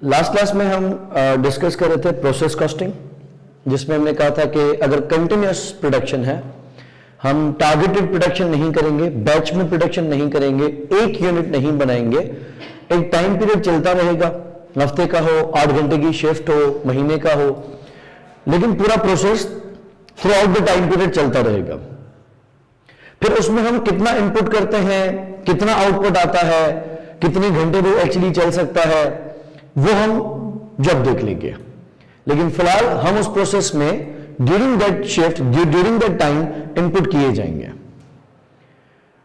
Last class में हम discuss कर रहे थे प्रोसेस कॉस्टिंग, जिसमें हमने कहा था कि अगर कंटिन्यूअस प्रोडक्शन है, हम टारगेटेड प्रोडक्शन नहीं करेंगे, बैच में प्रोडक्शन नहीं करेंगे, एक यूनिट नहीं बनाएंगे, एक टाइम पीरियड चलता रहेगा, हफ्ते का हो, 8 घंटे की शिफ्ट हो, महीने का हो, लेकिन पूरा process through out the time period चलता रहेगा। फिर उसमें हम कितना इनपुट करते हैं, कितना आउटपुट आता है, कितने घंटे वो एक्चुअली चल सकता है, वो हम जब देख लेंगे। लेकिन फिलहाल हम उस प्रोसेस में during that shift, during that time input किए जाएंगे।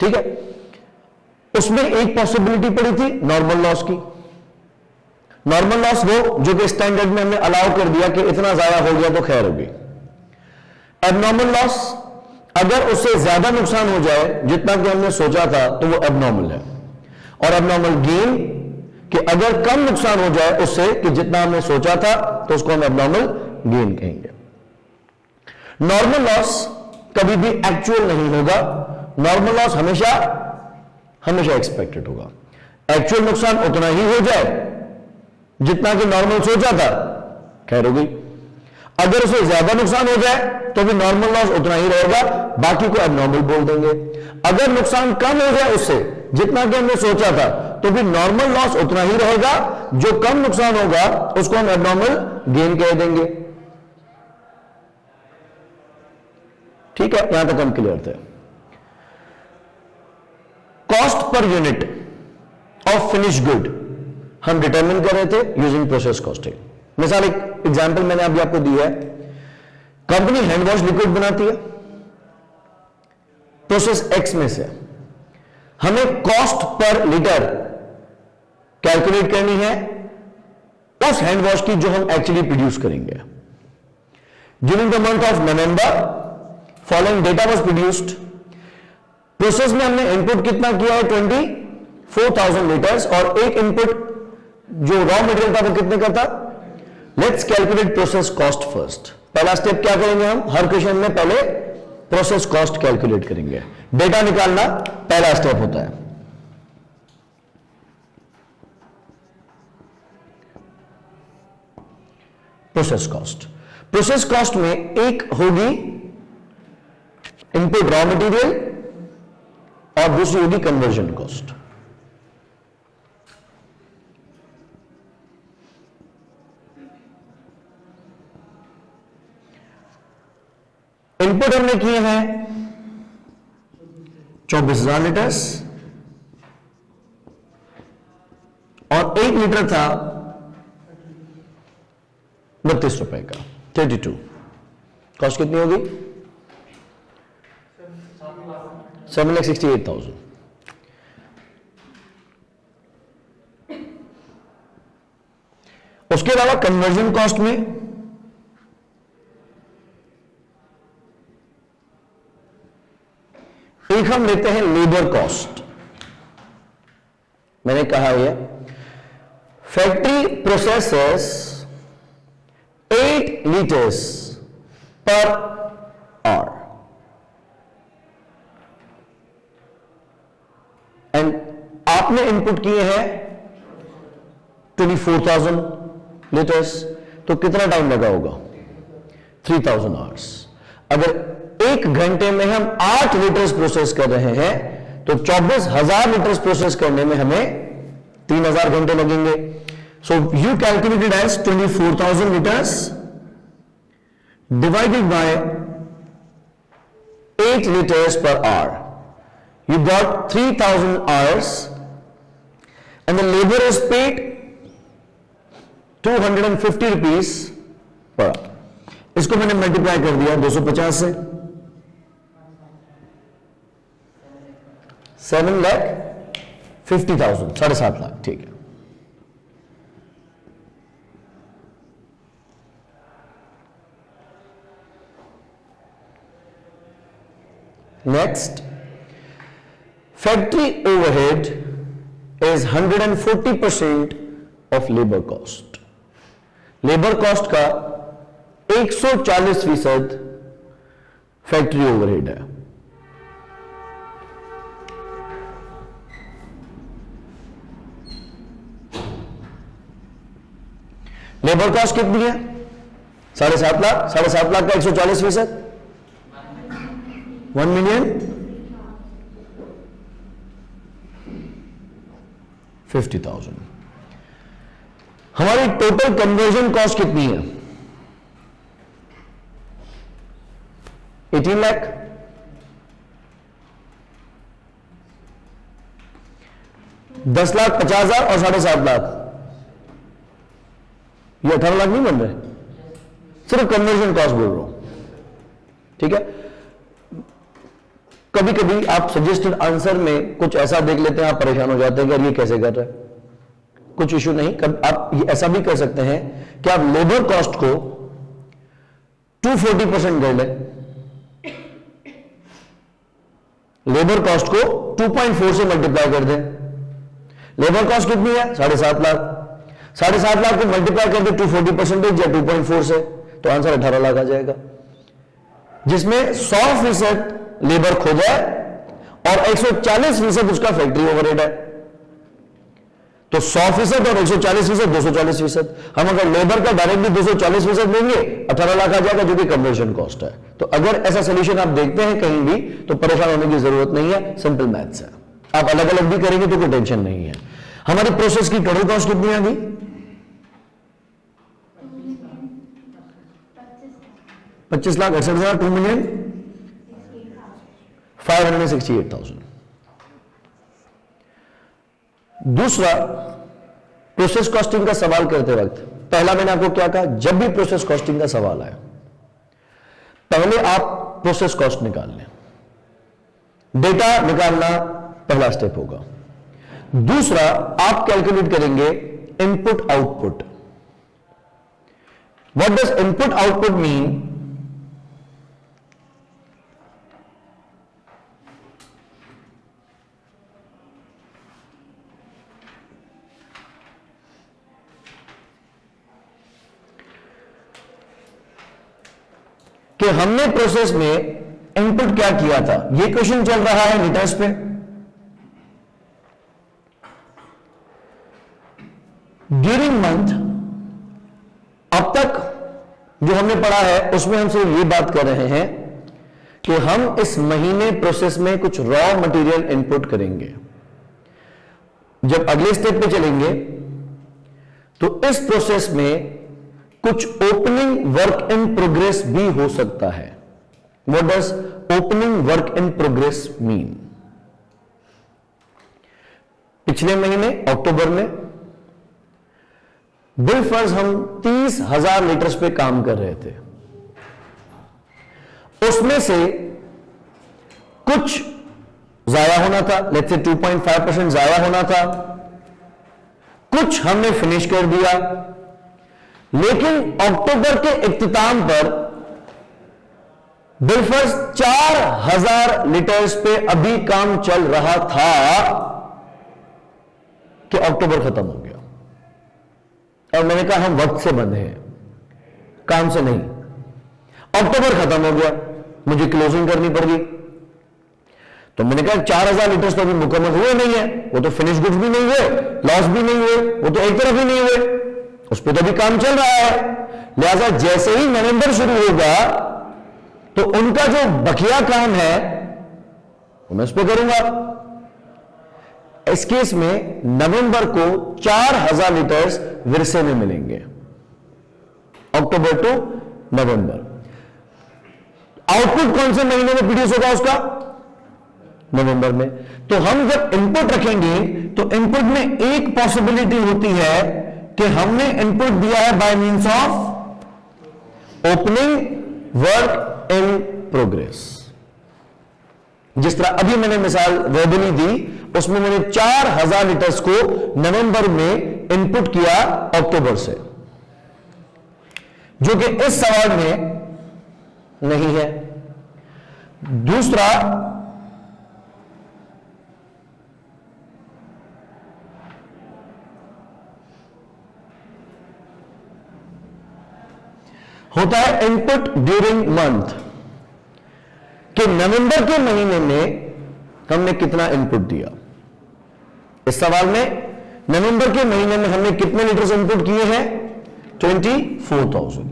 ठीक है। उसमें एक पॉसिबिलिटी पड़ी थी नॉर्मल लॉस की। नॉर्मल लॉस वो जो कि स्टैंडर्ड में हमने अलाउ कर दिया कि इतना ज्यादा हो गया तो खैर होगी। एबनॉर्मल लॉस, अगर उससे ज्यादा नुकसान हो जाए जितना कि हमने सोचा था तो वो एबनॉर्मल है। और एबनॉर्मल गेन कि अगर कम नुकसान हो जाए उससे कि जितना हमने सोचा था तो उसको हम एबनॉर्मल गेन कहेंगे। नॉर्मल लॉस कभी भी एक्चुअल नहीं होगा। नॉर्मल लॉस हमेशा एक्सपेक्टेड होगा। एक्चुअल नुकसान उतना ही हो जाए जितना कि नॉर्मल सोचा था, खैर हो गई। अगर उसे ज्यादा नुकसान हो जाए तो भी नॉर्मल लॉस उतना ही रहेगा, बाकी को एबनॉर्मल बोल देंगे। अगर नुकसान कम हो जाए उससे जितना कि हमने सोचा था तो भी नॉर्मल लॉस उतना ही रहेगा, जो कम नुकसान होगा उसको हम एबनॉर्मल गेन कह देंगे। ठीक है, यहां तक हम क्लियर थे। Cost per unit of finish good हम डिटरमिन कर रहे थे यूजिंग प्रोसेस कॉस्टिंग। मिसाल, एक एग्जांपल मैंने अभी आपको दी है। कंपनी हैंड वॉश लिक्विड बनाती है प्रोसेस एक्स में से, हमें कॉस्ट पर लीटर कैलकुलेट करनी है उस हैंड वॉश की जो हम एक्चुअली प्रोड्यूस करेंगे। During the month of November following data was produced. Process में हमने इनपुट कितना किया है 24,000 लीटर्स, और एक इनपुट जो रॉ मटेरियल था वो कितने का था। Let's calculate process cost first. पहला स्टेप क्या करेंगे हम, हर क्वेश्चन में पहले प्रोसेस कॉस्ट कैलकुलेट करेंगे। डेटा निकालना पहला स्टेप होता है। प्रोसेस कॉस्ट, प्रोसेस कॉस्ट में एक होगी इनपुट रॉ मटेरियल और दूसरी होगी कन्वर्जन कॉस्ट। इनपुट हमने किए हैं 24,000 लीटर्स और 1 लीटर था 32 रुपए का, 32। कॉस्ट कितनी होगी 7,68,000। उसके अलावा कन्वर्जन कॉस्ट में एक हम लेते हैं लेबर कॉस्ट। मैंने कहा है factory processes 8 litres per our and आपने इनपुट किए हैं 24,000 लीटर्स, तो कितना टाइम लगा होगा 3,000 आवर्स। अगर एक घंटे में हम 8 लीटर्स प्रोसेस कर रहे हैं तो 24,000 लीटर्स प्रोसेस करने में हमें 3,000 घंटे लगेंगे। So you calculated as 24,000 litres divided by 8 litres per hour, you got 3,000 hours and the labor is paid 250 rupees per hour. इसको मैंने मल्टीप्लाई कर दिया 250 से, 7,50,000, 7.5 लाख। ठीक है, next, factory overhead is 140% of labour cost. Labour cost का 140% factory overhead है। Labour cost कितनी है? 7.5 लाख। 7.5 लाख का 140%, 1,50,000। हमारी टोटल कन्वर्जन कॉस्ट कितनी है? 18 लाख। 10,50,000 और 7.5 लाख, ये 18 लाख नहीं बन रहे, सिर्फ कन्वर्जन कॉस्ट बोल रहा हूं, ठीक है। कभी कभी आप सजेस्टेड आंसर में कुछ ऐसा देख लेते हैं, आप परेशान हो जाते हैं कि यार ये कैसे कर रहे हैं। कुछ इशू नहीं, आप ऐसा भी कर सकते हैं कि आप लेबर कॉस्ट को 240% कर लें, लेबर कॉस्ट को 2.4 से मल्टीप्लाई कर दें। लेबर कॉस्ट कितनी है? 7.5 लाख। 7.5 लाख को मल्टीप्लाई कर दे 240% या 2.4 से, तो आंसर 18 लाख आ जाएगा, जिसमें 100% लेबर खो जाए और 140% उसका फैक्ट्री ओवरहेड है। तो 100% और 140%, 240%। हम अगर लेबर का डायरेक्टली 240% लेंगे, 18 लाख आ जाएगा, जो कि कन्वर्जन कॉस्ट है। तो अगर ऐसा सोल्यूशन आप देखते हैं कहीं भी, तो परेशान होने की जरूरत नहीं है, सिंपल मैथ्स है। आप अलग अलग भी करेंगे तो कोई टेंशन नहीं है। हमारी प्रोसेस की टोटल कॉस्ट कितनी आ गई? 25,68,000, 2,568,000। दूसरा, प्रोसेस कॉस्टिंग का सवाल करते वक्त पहला मैंने आपको क्या कहा? जब भी प्रोसेस कॉस्टिंग का सवाल आए, पहले आप प्रोसेस कॉस्ट निकाल लें। डेटा निकालना पहला स्टेप होगा। दूसरा, आप कैलकुलेट करेंगे input output. What does input output mean? कि हमने प्रोसेस में इनपुट क्या किया था। यह क्वेश्चन चल रहा है लीटर्स पे। ड्यूरिंग मंथ, अब तक जो हमने पढ़ा है उसमें हम सिर्फ ये बात कर रहे हैं कि हम इस महीने प्रोसेस में कुछ रॉ मटेरियल इनपुट करेंगे। जब अगले स्टेप पे चलेंगे तो इस प्रोसेस में कुछ ओपनिंग वर्क इन प्रोग्रेस भी हो सकता है। What does opening work in progress mean? पिछले महीने अक्टूबर में बिल फर्ज हम 30,000 लीटर्स पे काम कर रहे थे। उसमें से कुछ जाया होना था, लेट्स से 2.5% जाया होना था, कुछ हमने फिनिश कर दिया। लेकिन अक्टूबर के इख्तिताम पर बिल फर्ज 4,000 लीटर्स पे अभी काम चल रहा था कि अक्टूबर खत्म हो गया। और मैंने कहा हम वक्त से बंधे हैं, काम से नहीं। अक्टूबर खत्म हो गया, मुझे क्लोजिंग करनी पड़ गई। तो मैंने कहा 4,000 लीटर्स तो अभी मुकम्मल हुए नहीं है, वो तो फिनिश गुड्स भी नहीं हुए, लॉस भी नहीं हुए, वो तो एक तरफ ही नहीं हुए, उस पर तो अभी काम चल रहा है। लिहाजा जैसे ही नवंबर शुरू होगा तो उनका जो बकिया काम है वो मैं उस पर करूंगा। इस केस में नवंबर को 4,000 लीटर्स विरसे में मिलेंगे, अक्टूबर टू नवंबर। आउटपुट कौन से महीने में प्रोड्यूस होगा उसका? नवंबर में। तो हम जब इनपुट रखेंगे तो इनपुट में एक पॉसिबिलिटी होती है कि हमने इनपुट दिया है by means of opening work in progress. जिस तरह अभी मैंने मिसाल वर्बली दी, उसमें मैंने 4,000 लीटर्स को नवंबर में इनपुट किया अक्टूबर से, जो कि इस सवाल में नहीं है। दूसरा, होता है इनपुट ड्यूरिंग मंथ, कि नवंबर के महीने में हमने कितना इनपुट दिया। इस सवाल में नवंबर के महीने में हमने कितने लीटर्स इनपुट किए हैं? 24,000।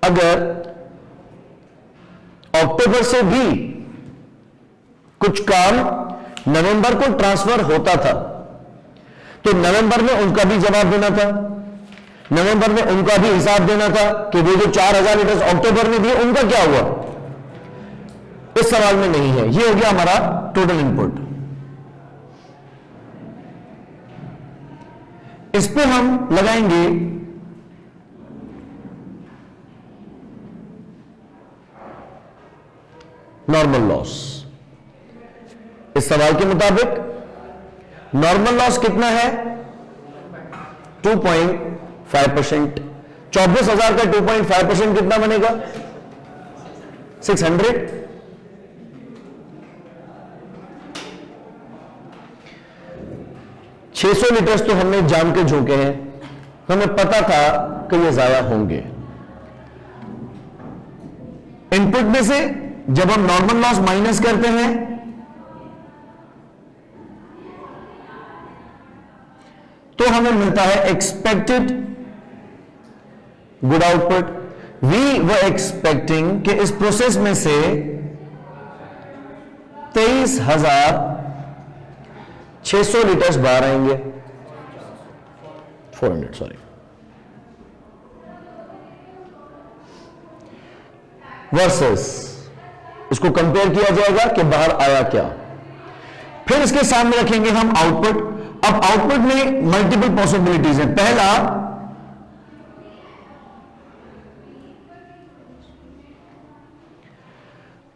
अगर अक्टूबर से भी कुछ काम नवंबर को ट्रांसफर होता था तो नवंबर में उनका भी जवाब देना था, नवंबर में उनका भी हिसाब देना था कि वो जो 4,000 लीटर अक्टूबर में दिए उनका क्या हुआ। इस सवाल में नहीं है। ये हो गया हमारा टोटल इनपुट। इस पे हम लगाएंगे नॉर्मल लॉस। इस सवाल के मुताबिक नॉर्मल लॉस कितना है? 2.5%। 24,000 का 2.5% कितना बनेगा? 600। 600 लीटर्स तो हमने जान के झोंके हैं, हमें पता था कि ये ज्यादा होंगे। इनपुट में से जब हम नॉर्मल लॉस माइनस करते हैं तो हमें मिलता है expected good output. We were expecting कि इस प्रोसेस में से 23,600 लीटर्स बाहर आएंगे। 400 सॉरी। वर्सेस इसको कंपेयर किया जाएगा कि बाहर आया क्या। फिर इसके सामने रखेंगे हम आउटपुट। अब आउटपुट में मल्टीपल पॉसिबिलिटीज हैं। पहला,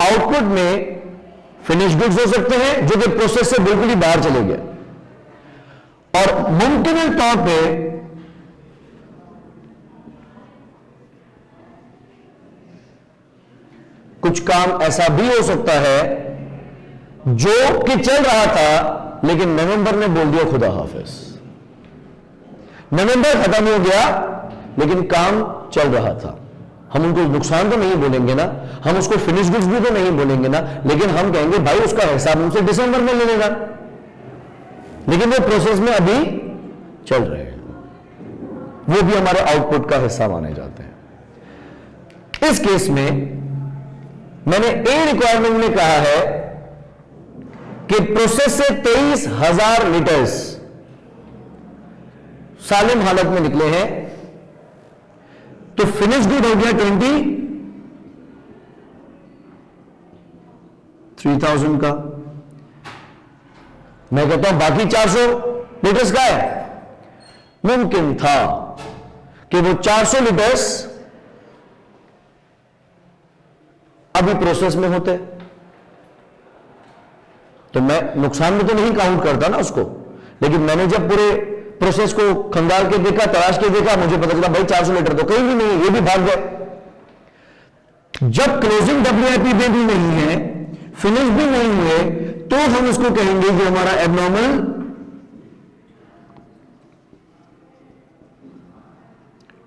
आउटपुट में फिनिश गुड्स हो सकते हैं जो कि प्रोसेस से बिल्कुल ही बाहर चले गए, और मुमकिन तौर पे कुछ काम ऐसा भी हो सकता है जो कि चल रहा था लेकिन नवंबर ने बोल दिया खुदा हाफिज। नवंबर खत्म हो गया लेकिन काम चल रहा था। हम उनको नुकसान तो नहीं बोलेंगे ना, हम उसको फिनिश गुड्स भी तो नहीं बोलेंगे ना, लेकिन हम कहेंगे भाई उसका हिसाब उनसे दिसंबर में ले लेना, लेकिन वो प्रोसेस में अभी चल रहे हैं, वो भी हमारे आउटपुट का हिस्सा माने जाते हैं। इस केस में मैंने ए रिक्वायरमेंट में कहा है कि प्रोसेस से 23,000 लीटर्स सालिम हालत में निकले हैं, तो फिनिश गुड हो गया 23,000 का। मैं कहता हूं बाकी 400 लीटर्स का है। मुमकिन था कि वो 400 लीटर्स अभी प्रोसेस में होते, तो मैं नुकसान में तो नहीं काउंट करता ना उसको, लेकिन मैंने जब पूरे प्रोसेस को खंगाल के देखा, तराश के देखा, मुझे पता चला भाई 400 लीटर तो कहीं भी नहीं, ये भी भाग गए। जब क्लोजिंग WIP में भी नहीं है, फिनिश भी नहीं हुए, तो हम उसको कहेंगे कि हमारा एबनॉर्मल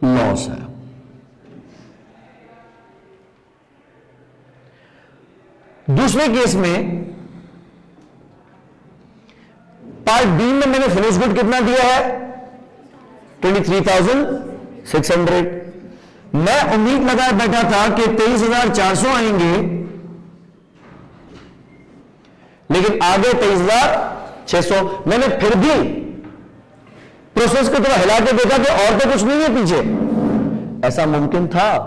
लॉस है। दूसरे केस में पार्ट बी में मैंने फिनिश गुड कितना दिया है? 23,600। मैं उम्मीद लगाए बैठा था कि 23,400 आएंगे, लेकिन आगे 23,600। मैंने फिर भी प्रोसेस को थोड़ा हिला के देखा कि और तो कुछ नहीं है पीछे। ऐसा मुमकिन था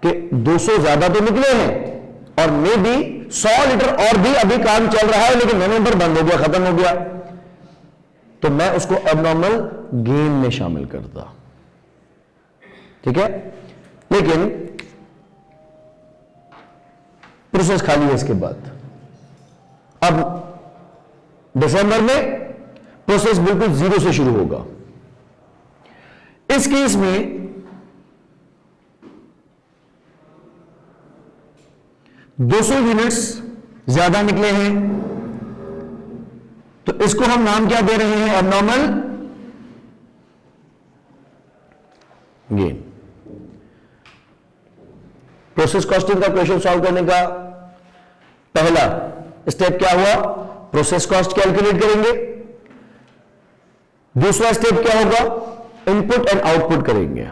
कि 200 ज्यादा तो निकले हैं और मे बी 100 लीटर और भी अभी काम चल रहा है, लेकिन नवंबर बंद हो गया, खत्म हो गया, तो मैं उसको एबनॉर्मल गेन में शामिल करता। ठीक है, लेकिन प्रोसेस खाली है इसके बाद। अब दिसंबर में प्रोसेस बिल्कुल जीरो से शुरू होगा। इस केस में 200 यूनिट्स ज्यादा निकले हैं, तो इसको हम नाम क्या दे रहे हैं? Abnormal gain. प्रोसेस कॉस्टिंग का क्वेश्चन सॉल्व करने का पहला स्टेप क्या हुआ? प्रोसेस कॉस्ट कैलकुलेट करेंगे, दूसरा स्टेप क्या होगा, इनपुट एंड आउटपुट करेंगे।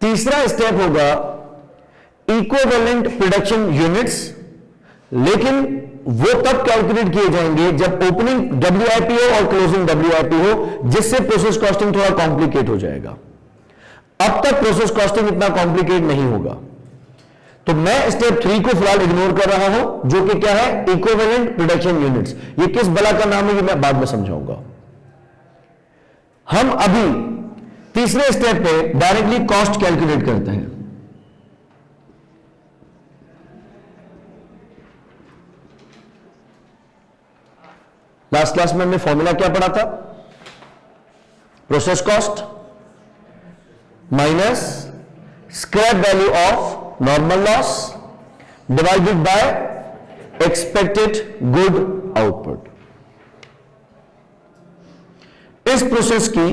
तीसरा स्टेप होगा इक्विवेलेंट प्रोडक्शन यूनिट्स, लेकिन वो तब कैलकुलेट किए जाएंगे जब ओपनिंग WIP हो और क्लोजिंग WIP हो, जिससे प्रोसेस कॉस्टिंग थोड़ा कॉम्प्लिकेट हो जाएगा। अब तक प्रोसेस कॉस्टिंग इतना कॉम्प्लिकेट नहीं होगा, तो मैं स्टेप 3 को फिलहाल इग्नोर कर रहा हूं, जो कि क्या है, इक्विवेलेंट प्रोडक्शन यूनिट्स। ये किस बला का नाम है ये मैं बाद में समझाऊंगा। हम अभी तीसरे स्टेप पे डायरेक्टली कॉस्ट कैलकुलेट करते हैं। लास्ट क्लास में हमने फॉर्मूला क्या पढ़ा था, process cost minus scrap value of normal loss divided by expected good output. इस प्रोसेस की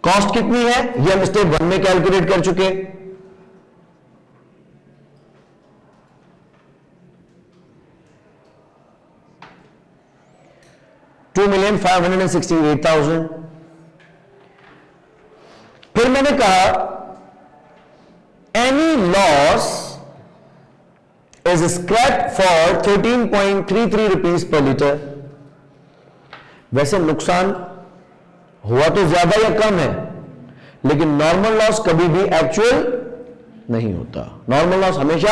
कॉस्ट कितनी है ये हम स्टेप 1 में कैलकुलेट कर चुके। $2,568,000। फिर मैंने कहा any loss is scrap for 13.33 rupees per litre. वैसे नुकसान हुआ तो ज्यादा या कम है, लेकिन नॉर्मल लॉस कभी भी एक्चुअल नहीं होता। नॉर्मल लॉस हमेशा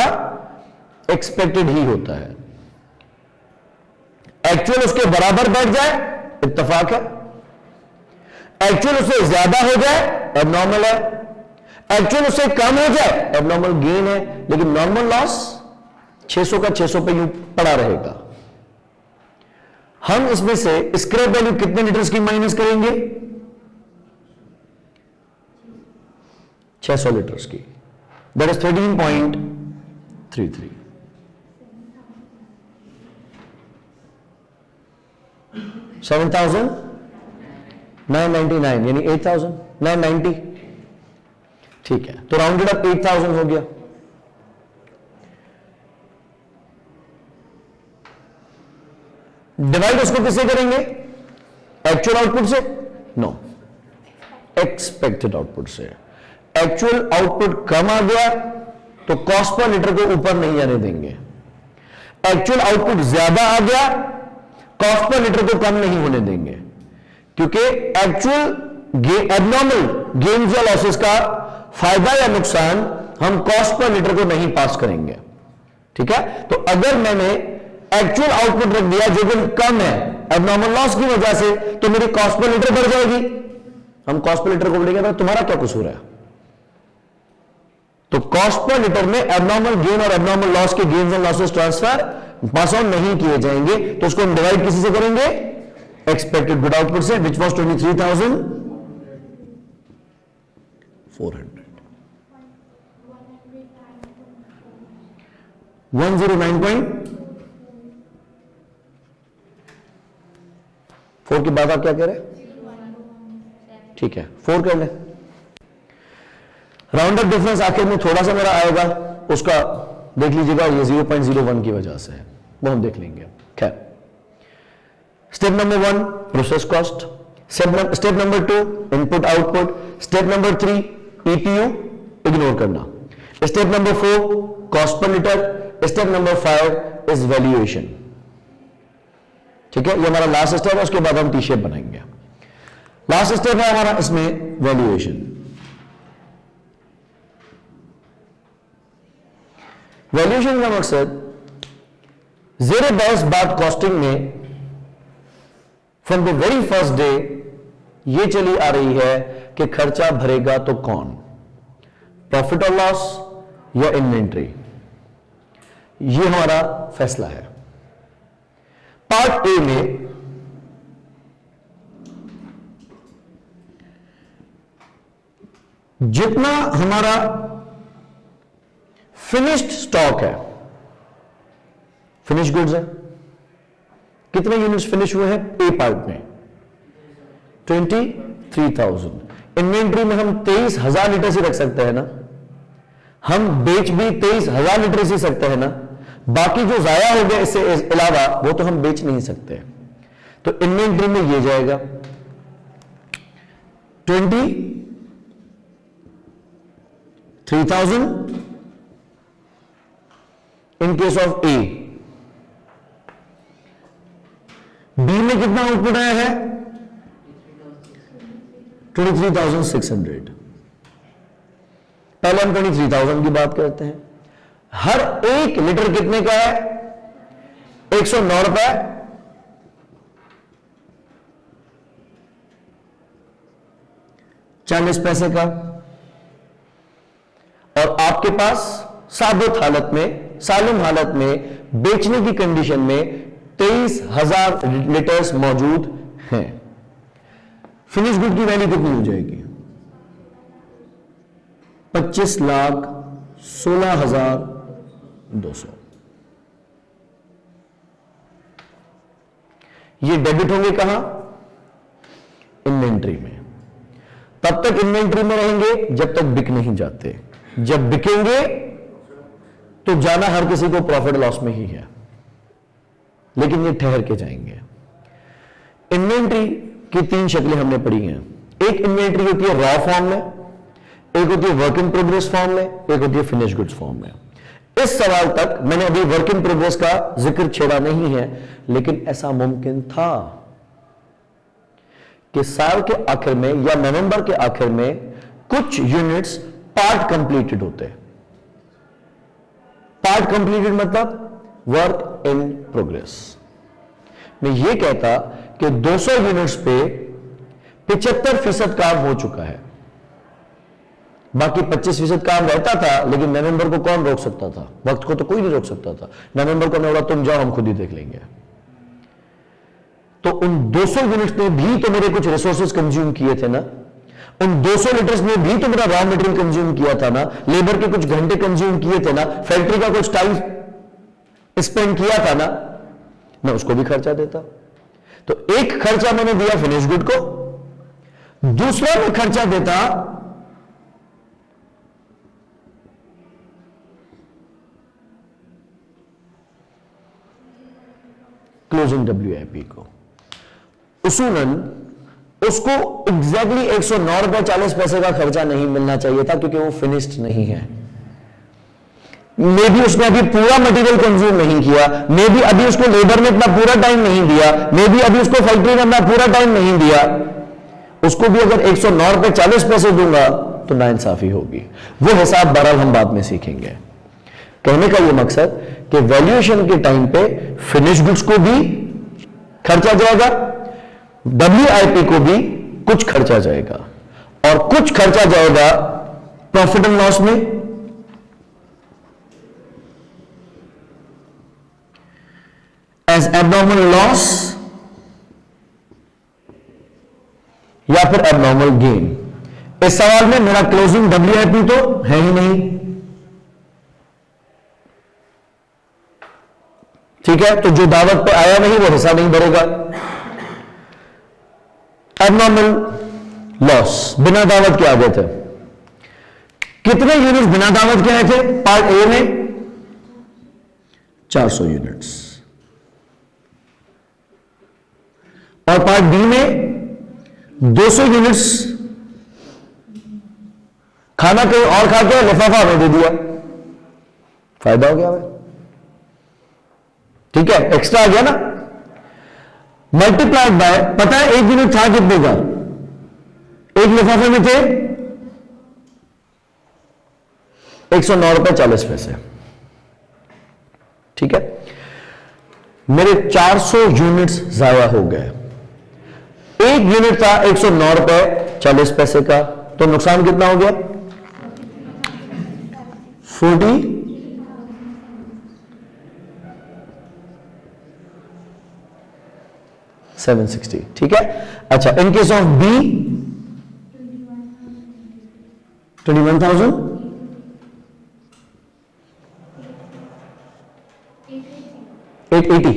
एक्सपेक्टेड ही होता है। एक्चुअल उसके बराबर बैठ जाए इत्तेफाक है, एक्चुअल उससे ज्यादा हो जाए एबनॉर्मल है, एक्चुअल उससे कम हो जाए एबनॉर्मल गेन है, लेकिन नॉर्मल लॉस 600 का 600 पे यूं पड़ा रहेगा। हम इसमें से स्क्रैप वैल्यू कितने लीटर्स की माइनस करेंगे, 600 लीटर्स की, दैट इज 13.33। $7,999 यानी 8,990, ठीक है। तो राउंडेड अप 8,000 हो गया। डिवाइड उसको किससे करेंगे, एक्चुअल आउटपुट से, नो, एक्सपेक्टेड आउटपुट से। एक्चुअल आउटपुट कम आ गया तो कॉस्ट पर लीटर को ऊपर नहीं जाने देंगे, एक्चुअल आउटपुट ज्यादा आ गया कॉस्ट पर लीटर को कम नहीं होने देंगे, क्योंकि एक्चुअल एबनॉर्मल गेन्स या लॉसेस का फायदा या नुकसान हम कॉस्ट पर लीटर को नहीं पास करेंगे, ठीक है। तो अगर मैंने एक्चुअल आउटपुट रख दिया जो कि कम है एबनॉर्मल लॉस की वजह से, तो मेरी कॉस्ट पर लीटर बढ़ जाएगी। हम कॉस्ट पर लीटर को बोलेंगे तो तुम्हारा क्या कसूर है। तो कॉस्ट पर लीटर में एबनॉर्मल गेन और एबनॉर्मल लॉस के gains and losses transfer pass on नहीं किए जाएंगे, तो उसको हम डिवाइड किसी से करेंगे, एक्सपेक्टेड गुड आउटपुट से, विच वॉज 23,400। 109.4 की बात आप क्या कह रहे हैं, ठीक है, 4 कर ले। राउंड अप डिफरेंस आखिर में थोड़ा सा मेरा आएगा, उसका देख लीजिएगा, ये 0.01 की वजह से है, वो हम देख लेंगे। खैर, step number 1 process cost, step number 2 input output, step number 3 EPU ignore करना, step number 4 cost per litre, step number 5 is valuation, ठीक है। ये हमारा लास्ट स्टेप है, उसके बाद हम टी शेप बनाएंगे। लास्ट स्टेप है हमारा इसमें वैल्यूएशन। वैल्यूएशन का मकसद ज़ेरे बहस बात कॉस्टिंग में from the very first day ये चली आ रही है कि खर्चा भरेगा तो कौन, प्रॉफिट और लॉस या इन्वेंट्री, ये हमारा फैसला है। पार्ट ए में जितना हमारा फिनिश्ड स्टॉक है, फिनिश गुड्स है, कितने यूनिट्स फिनिश हुए हैं ए पार्ट में, 23,000। इन्वेंट्री में हम 23,000 लीटर से रख सकते हैं ना, हम बेच भी 23,000 लीटर से सकते हैं ना, बाकी जो जाया हो गया इससे अलावा वो तो हम बेच नहीं सकते। तो इन्वेंट्री में ये जाएगा, 23,000 in case of A. B में कितना आउटपुट आया है? 23,600। पहले हम 23,000 की बात करते हैं। हर 1 लीटर कितने का है? 109 रुपए। $0.40 का। और आपके पास साबुत हालत में, सालिम हालत में बेचने की कंडीशन में 23,000 लीटर्स मौजूद हैं। फिनिश गुड की वैल्यू कितनी हो जाएगी? 25,16,200। ये डेबिट होंगे कहां? इन्वेंट्री में। तब तक इन्वेंट्री में रहेंगे जब तक बिक नहीं जाते। जब बिकेंगे तो जाना हर किसी को प्रॉफिट लॉस में ही है, लेकिन ये ठहर के जाएंगे। इन्वेंट्री की 3 शक्लें हमने पढ़ी हैं। एक इन्वेंट्री होती है रॉ फॉर्म में, एक होती है वर्क इन प्रोग्रेस फॉर्म में, एक होती है फिनिश गुड्स फॉर्म में। इस सवाल तक मैंने अभी वर्क इन प्रोग्रेस का जिक्र छेड़ा नहीं है, लेकिन ऐसा मुमकिन था कि साल के आखिर में या नवंबर के आखिर में कुछ यूनिट्स पार्ट कंप्लीटेड होते। पार्ट कंप्लीटेड मतलब वर्क इन प्रोग्रेस। मैं ये कहता कि 200 यूनिट्स पे 75% काम हो चुका है, बाकी 25% काम रहता था। लेकिन नवंबर को कौन रोक सकता था? वक्त को तो कोई नहीं रोक सकता था। नवंबर को मैं बोला तुम जाओ, हम खुद ही देख लेंगे। तो उन 200 यूनिट्स ने भी तो मेरे कुछ रिसोर्सेज कंज्यूम किए थे ना। उन 200 लीटर्स ने भी तो मेरा रॉ मटेरियल कंज्यूम किया था ना। लेबर के कुछ घंटे कंज्यूम किए थे ना। फैक्ट्री का कुछ टाइम स्पेंड किया था ना। मैं उसको भी खर्चा देता। तो एक खर्चा मैंने दिया फिनिश गुड को, दूसरा मैं खर्चा देता क्लोजिंग WIP को। उसूलन उसको एग्जैक्टली 109 रुपए 40 पैसे का खर्चा नहीं मिलना चाहिए था, क्योंकि वो फिनिश्ड नहीं है। मे भी उसने अभी पूरा मटेरियल कंज्यूम नहीं किया, मे भी अभी उसको लेबर ने अपना पूरा टाइम नहीं दिया, मे भी अभी उसको फैक्ट्री ने अपना पूरा टाइम नहीं दिया। उसको भी अगर 109 रुपए 40 पैसे दूंगा तो नाइंसाफी होगी। वो हिसाब बहरहाल हम बाद में सीखेंगे। कहने का ये मकसद कि वैल्यूएशन के टाइम पे फिनिश गुड्स को भी खर्चा जाएगा, WIP को भी कुछ खर्चा जाएगा, और कुछ खर्चा जाएगा प्रॉफिट एंड लॉस में। एज एबनॉर्मल लॉस या फिर एबनॉर्मल गेन। इस सवाल में मेरा क्लोजिंग WIP तो है ही नहीं, ठीक है। तो जो दावत पर आया नहीं वो हिस्सा नहीं भरेगा। एबनॉर्मल लॉस, बिना दावत के आ गए थे। कितने यूनिट्स बिना दावत के आए थे? पार्ट ए में 400 यूनिट्स, और पार्ट बी में 200 यूनिट्स खाना कहीं और खा के लिफाफा हमें दे दिया, फायदा हो गया भाई, ठीक है, एक्स्ट्रा आ गया ना। मल्टीप्लाइड बाय, पता है एक यूनिट था कितने का? एक लिफाफे में थे 109 रुपए 40 पैसे, ठीक है। मेरे 400 यूनिट्स जाया हो गए। एक यूनिट था 109 रुपए 40 पैसे का, तो नुकसान कितना हो गया? 4760, ठीक है। अच्छा, इन केस ऑफ बी 21,000, 880,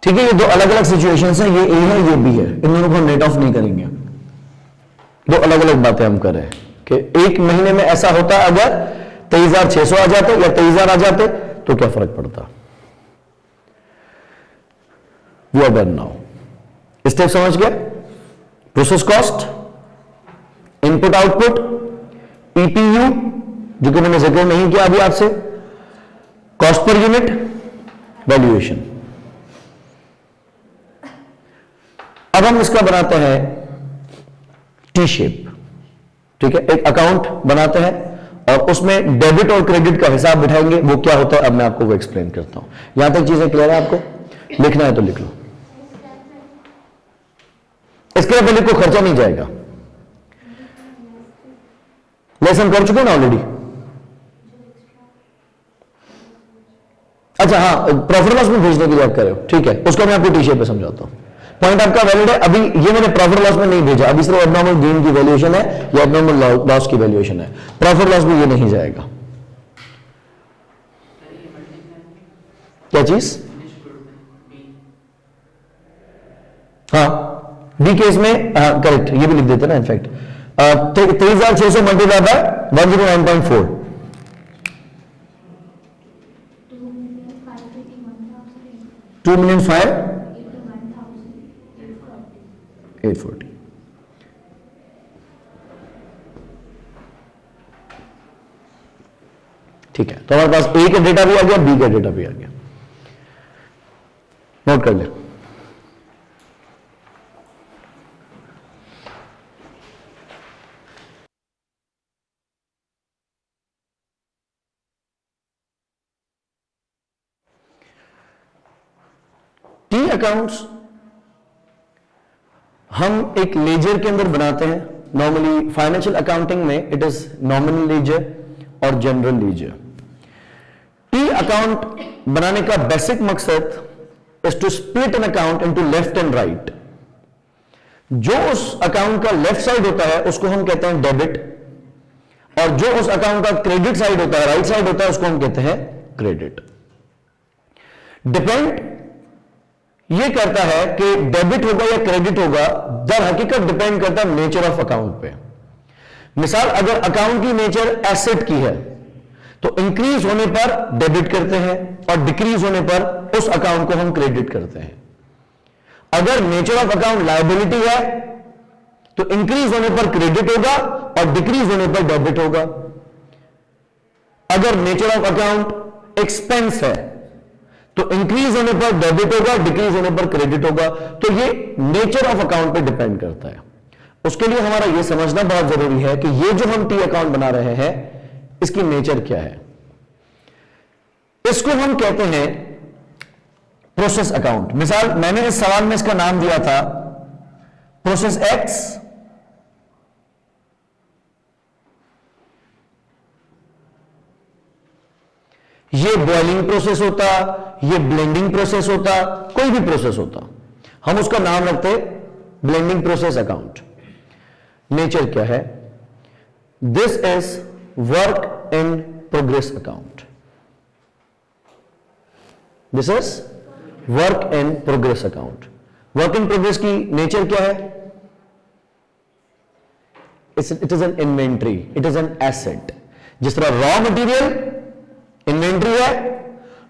ठीक है। ये दो अलग अलग सिचुएशंस हैं, ये ए है ये बी है, इन दोनों को हम नेट ऑफ नहीं करेंगे। दो अलग अलग बातें हम कर रहे हैं कि एक महीने में ऐसा होता अगर 23,600 आ जाते या 23,000 आ जाते तो क्या फर्क पड़ता। वो अगर नाउ स्टेप समझ गया? Process cost, input output, PPU जो कि मैंने जिक्र नहीं किया अभी आपसे, कॉस्ट पर यूनिट, वैल्यूएशन। अब हम इसका बनाते हैं टी शेप, ठीक है? एक अकाउंट बनाते हैं और उसमें डेबिट और क्रेडिट का हिसाब बिठाएंगे। वो क्या होता है अब मैं आपको वो एक्सप्लेन करता हूं। यहां तक चीजें क्लियर है? आपको लिखना है तो लिख लो। इसके लिए लिखो, खर्चा नहीं जाएगा। लेसन कर चुके ना ऑलरेडी। अच्छा हाँ, प्रॉफिट लॉस में भेजने की बात कर रहे हो, ठीक है, उसको मैं आपको टी शेप पे समझाता हूं। पॉइंट आपका वैलिड है। अभी ये मैंने प्रॉफिट लॉस में नहीं भेजा, अभी सिर्फ एबनॉर्मल गेन की वैल्यूएशन है या एबनॉर्मल लॉस की वैल्यूएशन है। प्रॉफिट लॉस में ये नहीं जाएगा। क्या चीज? हाँ, बी केस में करेक्ट, ये भी लिख देते ना इनफैक्ट। 3600 multiply by 109.4, 2,05,840। ठीक है, तो हमारे पास ए का डेटा भी आ गया, बी का डेटा भी आ गया। नोट कर ले। टी अकाउंट्स हम एक लेजर के अंदर बनाते हैं। नॉर्मली फाइनेंशियल अकाउंटिंग में इट इज नॉमिनल लेजर और जनरल लेजर। टी अकाउंट बनाने का बेसिक मकसद is to split an account into left and right. जो उस अकाउंट का लेफ्ट साइड होता है उसको हम कहते हैं डेबिट, और जो उस अकाउंट का क्रेडिट साइड होता है, राइट साइड होता है, उसको हम कहते हैं क्रेडिट। डिपेंड ये करता है कि डेबिट होगा या क्रेडिट होगा, दर हकीकत डिपेंड करता है नेचर ऑफ अकाउंट पे। मिसाल, अगर अकाउंट की नेचर एसेट की है तो इंक्रीज होने पर डेबिट करते हैं और डिक्रीज होने पर उस अकाउंट को हम क्रेडिट करते हैं। अगर नेचर ऑफ अकाउंट लायबिलिटी है तो इंक्रीज होने पर क्रेडिट होगा और डिक्रीज होने पर डेबिट होगा। अगर नेचर ऑफ अकाउंट एक्सपेंस है तो इंक्रीज होने पर डेबिट होगा, डिक्रीज होने पर क्रेडिट होगा। तो ये नेचर ऑफ अकाउंट पे डिपेंड करता है। उसके लिए हमारा यह समझना बहुत जरूरी है कि ये जो हम टी अकाउंट बना रहे हैं इसकी नेचर क्या है। इसको हम कहते हैं प्रोसेस अकाउंट। मिसाल, मैंने इस सवाल में इसका नाम दिया था प्रोसेस एक्स, ये बॉइलिंग प्रोसेस होता, ये ब्लेंडिंग प्रोसेस होता, कोई भी प्रोसेस होता, हम उसका नाम रखते ब्लेंडिंग प्रोसेस अकाउंट। नेचर क्या है? This is work in progress account. This is work in progress account. Work in progress की नेचर क्या है? It is an inventory, it is an asset. जिस तरह रॉ मटेरियल इन्वेंट्री है,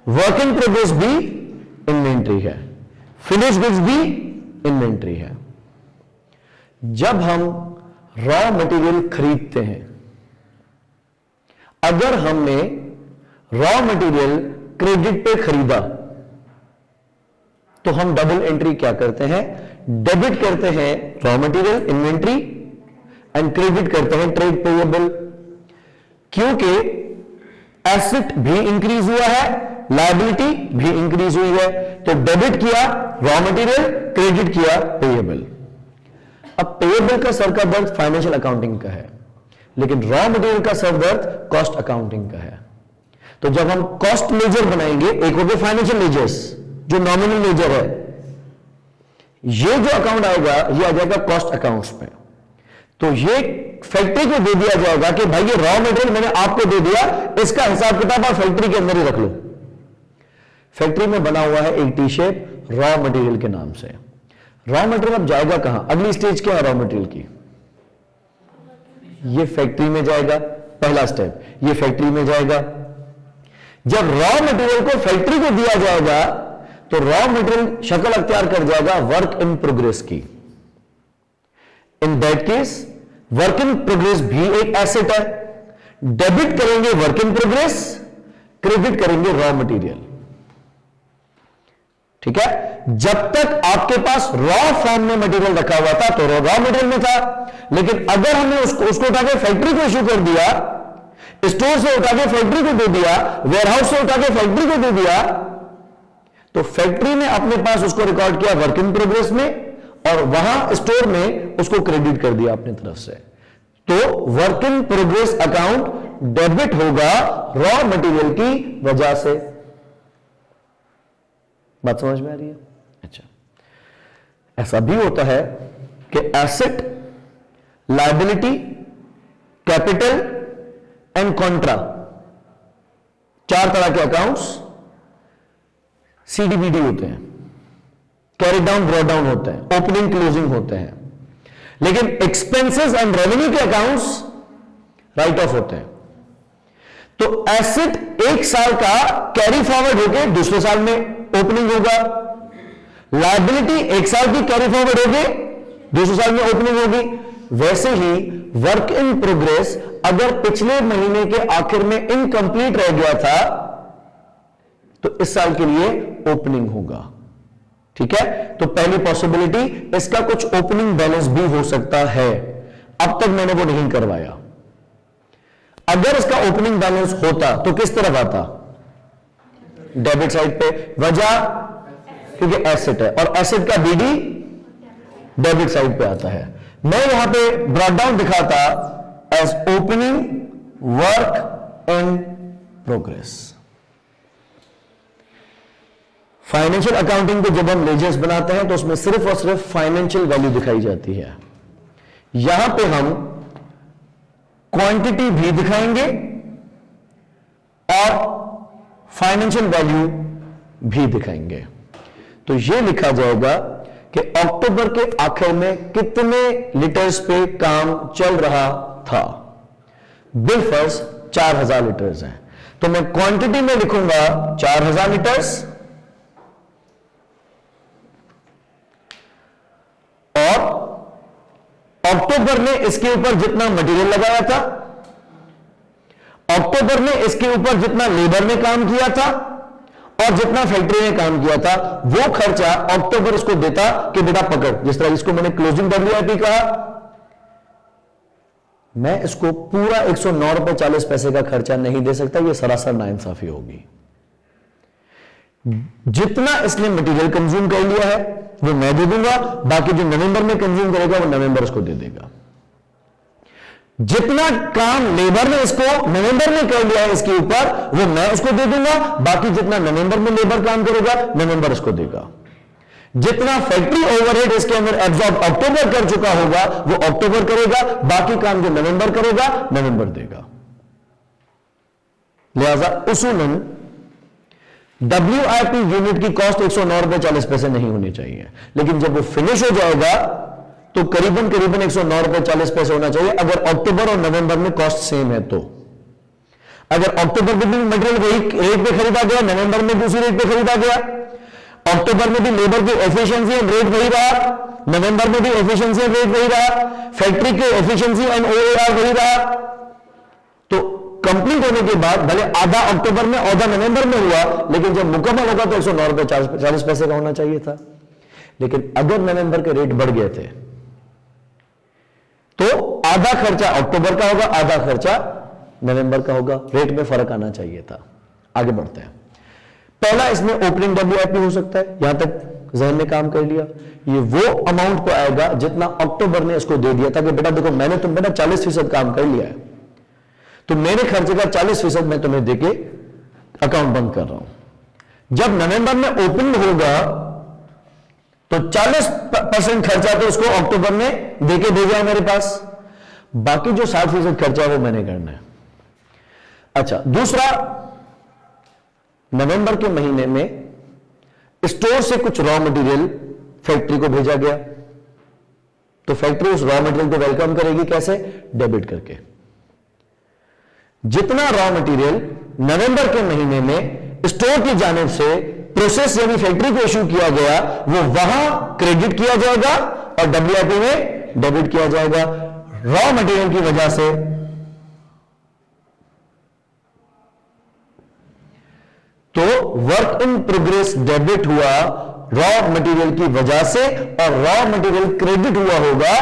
work in progress भी inventory है, finish goods भी inventory है। जब हम रॉ मटेरियल खरीदते हैं, अगर हमने रॉ मटेरियल क्रेडिट पे खरीदा तो हम डबल एंट्री क्या करते हैं? डेबिट करते हैं raw material inventory and credit करते हैं ट्रेड पेएबल। क्योंकि एसेट भी इंक्रीज हुआ है, लायबिलिटी भी इंक्रीज हुई है, तो डेबिट किया रॉ मटेरियल, क्रेडिट किया पेएबल। अब पेएबल का सर का दर्द फाइनेंशियल अकाउंटिंग का है, लेकिन रॉ मटेरियल का सर दर्द कॉस्ट अकाउंटिंग का है। तो जब हम कॉस्ट लेजर बनाएंगे, एक हो गए फाइनेंशियल लेजर्स जो नॉमिनल लेजर है, ये जो अकाउंट आएगा ये आ जाएगा कॉस्ट अकाउंट्स में। तो ये फैक्ट्री को दे दिया जाएगा कि भाई ये रॉ मटेरियल मैंने आपको दे दिया, इसका हिसाब किताब आप फैक्ट्री के अंदर ही रख लो। फैक्ट्री में बना हुआ है एक टी शेप रॉ मटेरियल के नाम से। रॉ मटेरियल अब जाएगा कहां? अगली स्टेज क्या है रॉ मटेरियल की? ये फैक्ट्री में जाएगा, पहला स्टेप, ये फैक्ट्री में जाएगा। जब रॉ मटेरियल को फैक्ट्री को दिया जाएगा तो रॉ मटेरियल शक्ल अख्तियार कर जाएगा वर्क इन प्रोग्रेस की। In that case work in progress भी एक एसेट है। डेबिट करेंगे वर्क इन प्रोग्रेस, क्रेडिट करेंगे रॉ मटेरियल। ठीक है, जब तक आपके पास रॉ फॉर्म में मटेरियल रखा हुआ था तो रॉ मटेरियल में था, लेकिन अगर हमने उसको उठा के फैक्ट्री को इश्यू कर दिया, स्टोर से उठा के फैक्ट्री को दे दिया, वेयरहाउस से उठा के फैक्ट्री को दे दिया, तो फैक्ट्री ने अपने पास उसको रिकॉर्ड किया वर्क इन प्रोग्रेस में, और वहां स्टोर में उसको क्रेडिट कर दिया अपनी तरफ से। तो work in progress account debit होगा रॉ मटेरियल की वजह से। बात समझ में आ रही है? अच्छा, ऐसा भी होता है कि asset, liability, capital and Contra, 4 तरह के अकाउंट्स सीडीबीडी होते हैं, कैरी डाउन ड्रॉ डाउन होते हैं, ओपनिंग क्लोजिंग होते हैं। लेकिन एक्सपेंसेस एंड रेवेन्यू के अकाउंट्स राइट ऑफ होते हैं। तो एसेट 1 साल का कैरी फॉरवर्ड होके दूसरे साल में ओपनिंग होगा, लायबिलिटी 1 साल की कैरी फॉरवर्ड होगी दूसरे साल में ओपनिंग होगी। वैसे ही वर्क इन प्रोग्रेस अगर पिछले महीने के आखिर में इनकंप्लीट रह गया था तो इस साल के लिए ओपनिंग होगा। ठीक है, तो पहली पॉसिबिलिटी इसका कुछ ओपनिंग बैलेंस भी हो सकता है। अब तक मैंने वो नहीं करवाया। अगर इसका ओपनिंग बैलेंस होता तो किस तरफ आता? डेबिट साइड पे। वजह क्योंकि एसेट है, और एसेट का बीडी डेबिट साइड पे आता है। मैं यहां पे ब्रॉट डाउन दिखाता as opening work in progress. Financial accounting के जब हम लेजर्स बनाते हैं तो उसमें सिर्फ और सिर्फ फाइनेंशियल वैल्यू दिखाई जाती है। यहां पे हम क्वांटिटी भी दिखाएंगे और फाइनेंशियल वैल्यू भी दिखाएंगे। तो यह लिखा जाएगा कि अक्टूबर के आखिर में कितने लीटर्स पे काम चल रहा था। बिल फर्स 4000 लीटर्स हैं, तो मैं क्वांटिटी में लिखूंगा 4000 लीटर्स, और अक्टूबर ने इसके ऊपर जितना मटेरियल लगाया था, अक्टूबर ने इसके ऊपर जितना लेबर ने काम किया था और जितना फैक्ट्री ने काम किया था, वो खर्चा अक्टूबर इसको देता कि बेटा पकड़। जिस तरह इसको मैंने क्लोजिंग डब्ल्यूआईपी कहा, मैं इसको पूरा 109 रुपए 40 पैसे का खर्चा नहीं दे सकता, यह सरासर नाइंसाफी होगी। जितना इसने मटेरियल कंज्यूम कर लिया है वो मैं दे दूंगा, बाकी जो नवंबर में कंज्यूम करेगा वो नवंबर इसको दे देगा। जितना काम लेबर ने इसको नवंबर में कर लिया है इसके ऊपर, वो मैं उसको दे दूंगा, बाकी जितना नवंबर में लेबर काम करेगा नवंबर इसको देगा। जितना फैक्ट्री ओवरहेड इसके अंदर एब्जॉर्ब अक्टूबर कर चुका होगा वो अक्टूबर करेगा, बाकी काम जो नवंबर करेगा नवंबर देगा। लिहाजा उसूलन WIP यूनिट की कॉस्ट 109 रुपए 40 पैसे नहीं होनी चाहिए, लेकिन जब वो फिनिश हो जाएगा तो करीबन 109 रुपए 40 पैसे होना चाहिए, अगर अक्टूबर और नवंबर में कॉस्ट सेम है तो। अगर अक्टूबर में भी मटेरियल वही रेट पे खरीदा गया, नवंबर में दूसरी रेट पे खरीदा गया, अक्टूबर में भी लेबर की एफिशिएंसी एंड रेट वही रहा, नवंबर में भी एफिशिएंसी एंड रेट वही रहा, फैक्ट्री की एफिशिएंसी एंड OAR वही रहा, तो कंप्लीट होने के बाद भले आधा अक्टूबर में आधा नवंबर में हुआ, लेकिन जब मुकम्मल होगा तो 109 रुपए 40 पैसे का होना चाहिए था। लेकिन अगर नवंबर के रेट बढ़ गए थे तो आधा खर्चा अक्टूबर का होगा, आधा खर्चा नवंबर का होगा, रेट में फर्क आना चाहिए था। आगे बढ़ते हैं। पहला इसमें ओपनिंग WIP हो सकता है, यहां तक जहन में काम कर लिया। ये वो अमाउंट को आएगा जितना अक्टूबर ने इसको दे दिया था कि बेटा देखो मैंने तुम बेटा 40% काम कर लिया है, तो मेरे खर्चे का 40% मैं तुम्हें देके अकाउंट बंद कर रहा हूं। जब नवंबर में ओपनिंग होगा तो 40% खर्चा तो उसको अक्टूबर में देके भेजा है मेरे पास, बाकी जो 60% खर्चा वो मैंने करना है। अच्छा, दूसरा, नवंबर के महीने में स्टोर से कुछ रॉ मटेरियल फैक्ट्री को भेजा गया, तो फैक्ट्री उस रॉ मटेरियल को वेलकम करेगी कैसे? डेबिट करके। जितना रॉ मटेरियल नवंबर के महीने में स्टोर की जानिब से प्रोसेस यानी फैक्ट्री को इश्यू किया गया वो वहां क्रेडिट किया जाएगा और डब्ल्यूआईपी में डेबिट किया जाएगा रॉ मटेरियल की वजह से। तो वर्क इन प्रोग्रेस डेबिट हुआ रॉ मटेरियल की वजह से और रॉ मटेरियल क्रेडिट हुआ होगा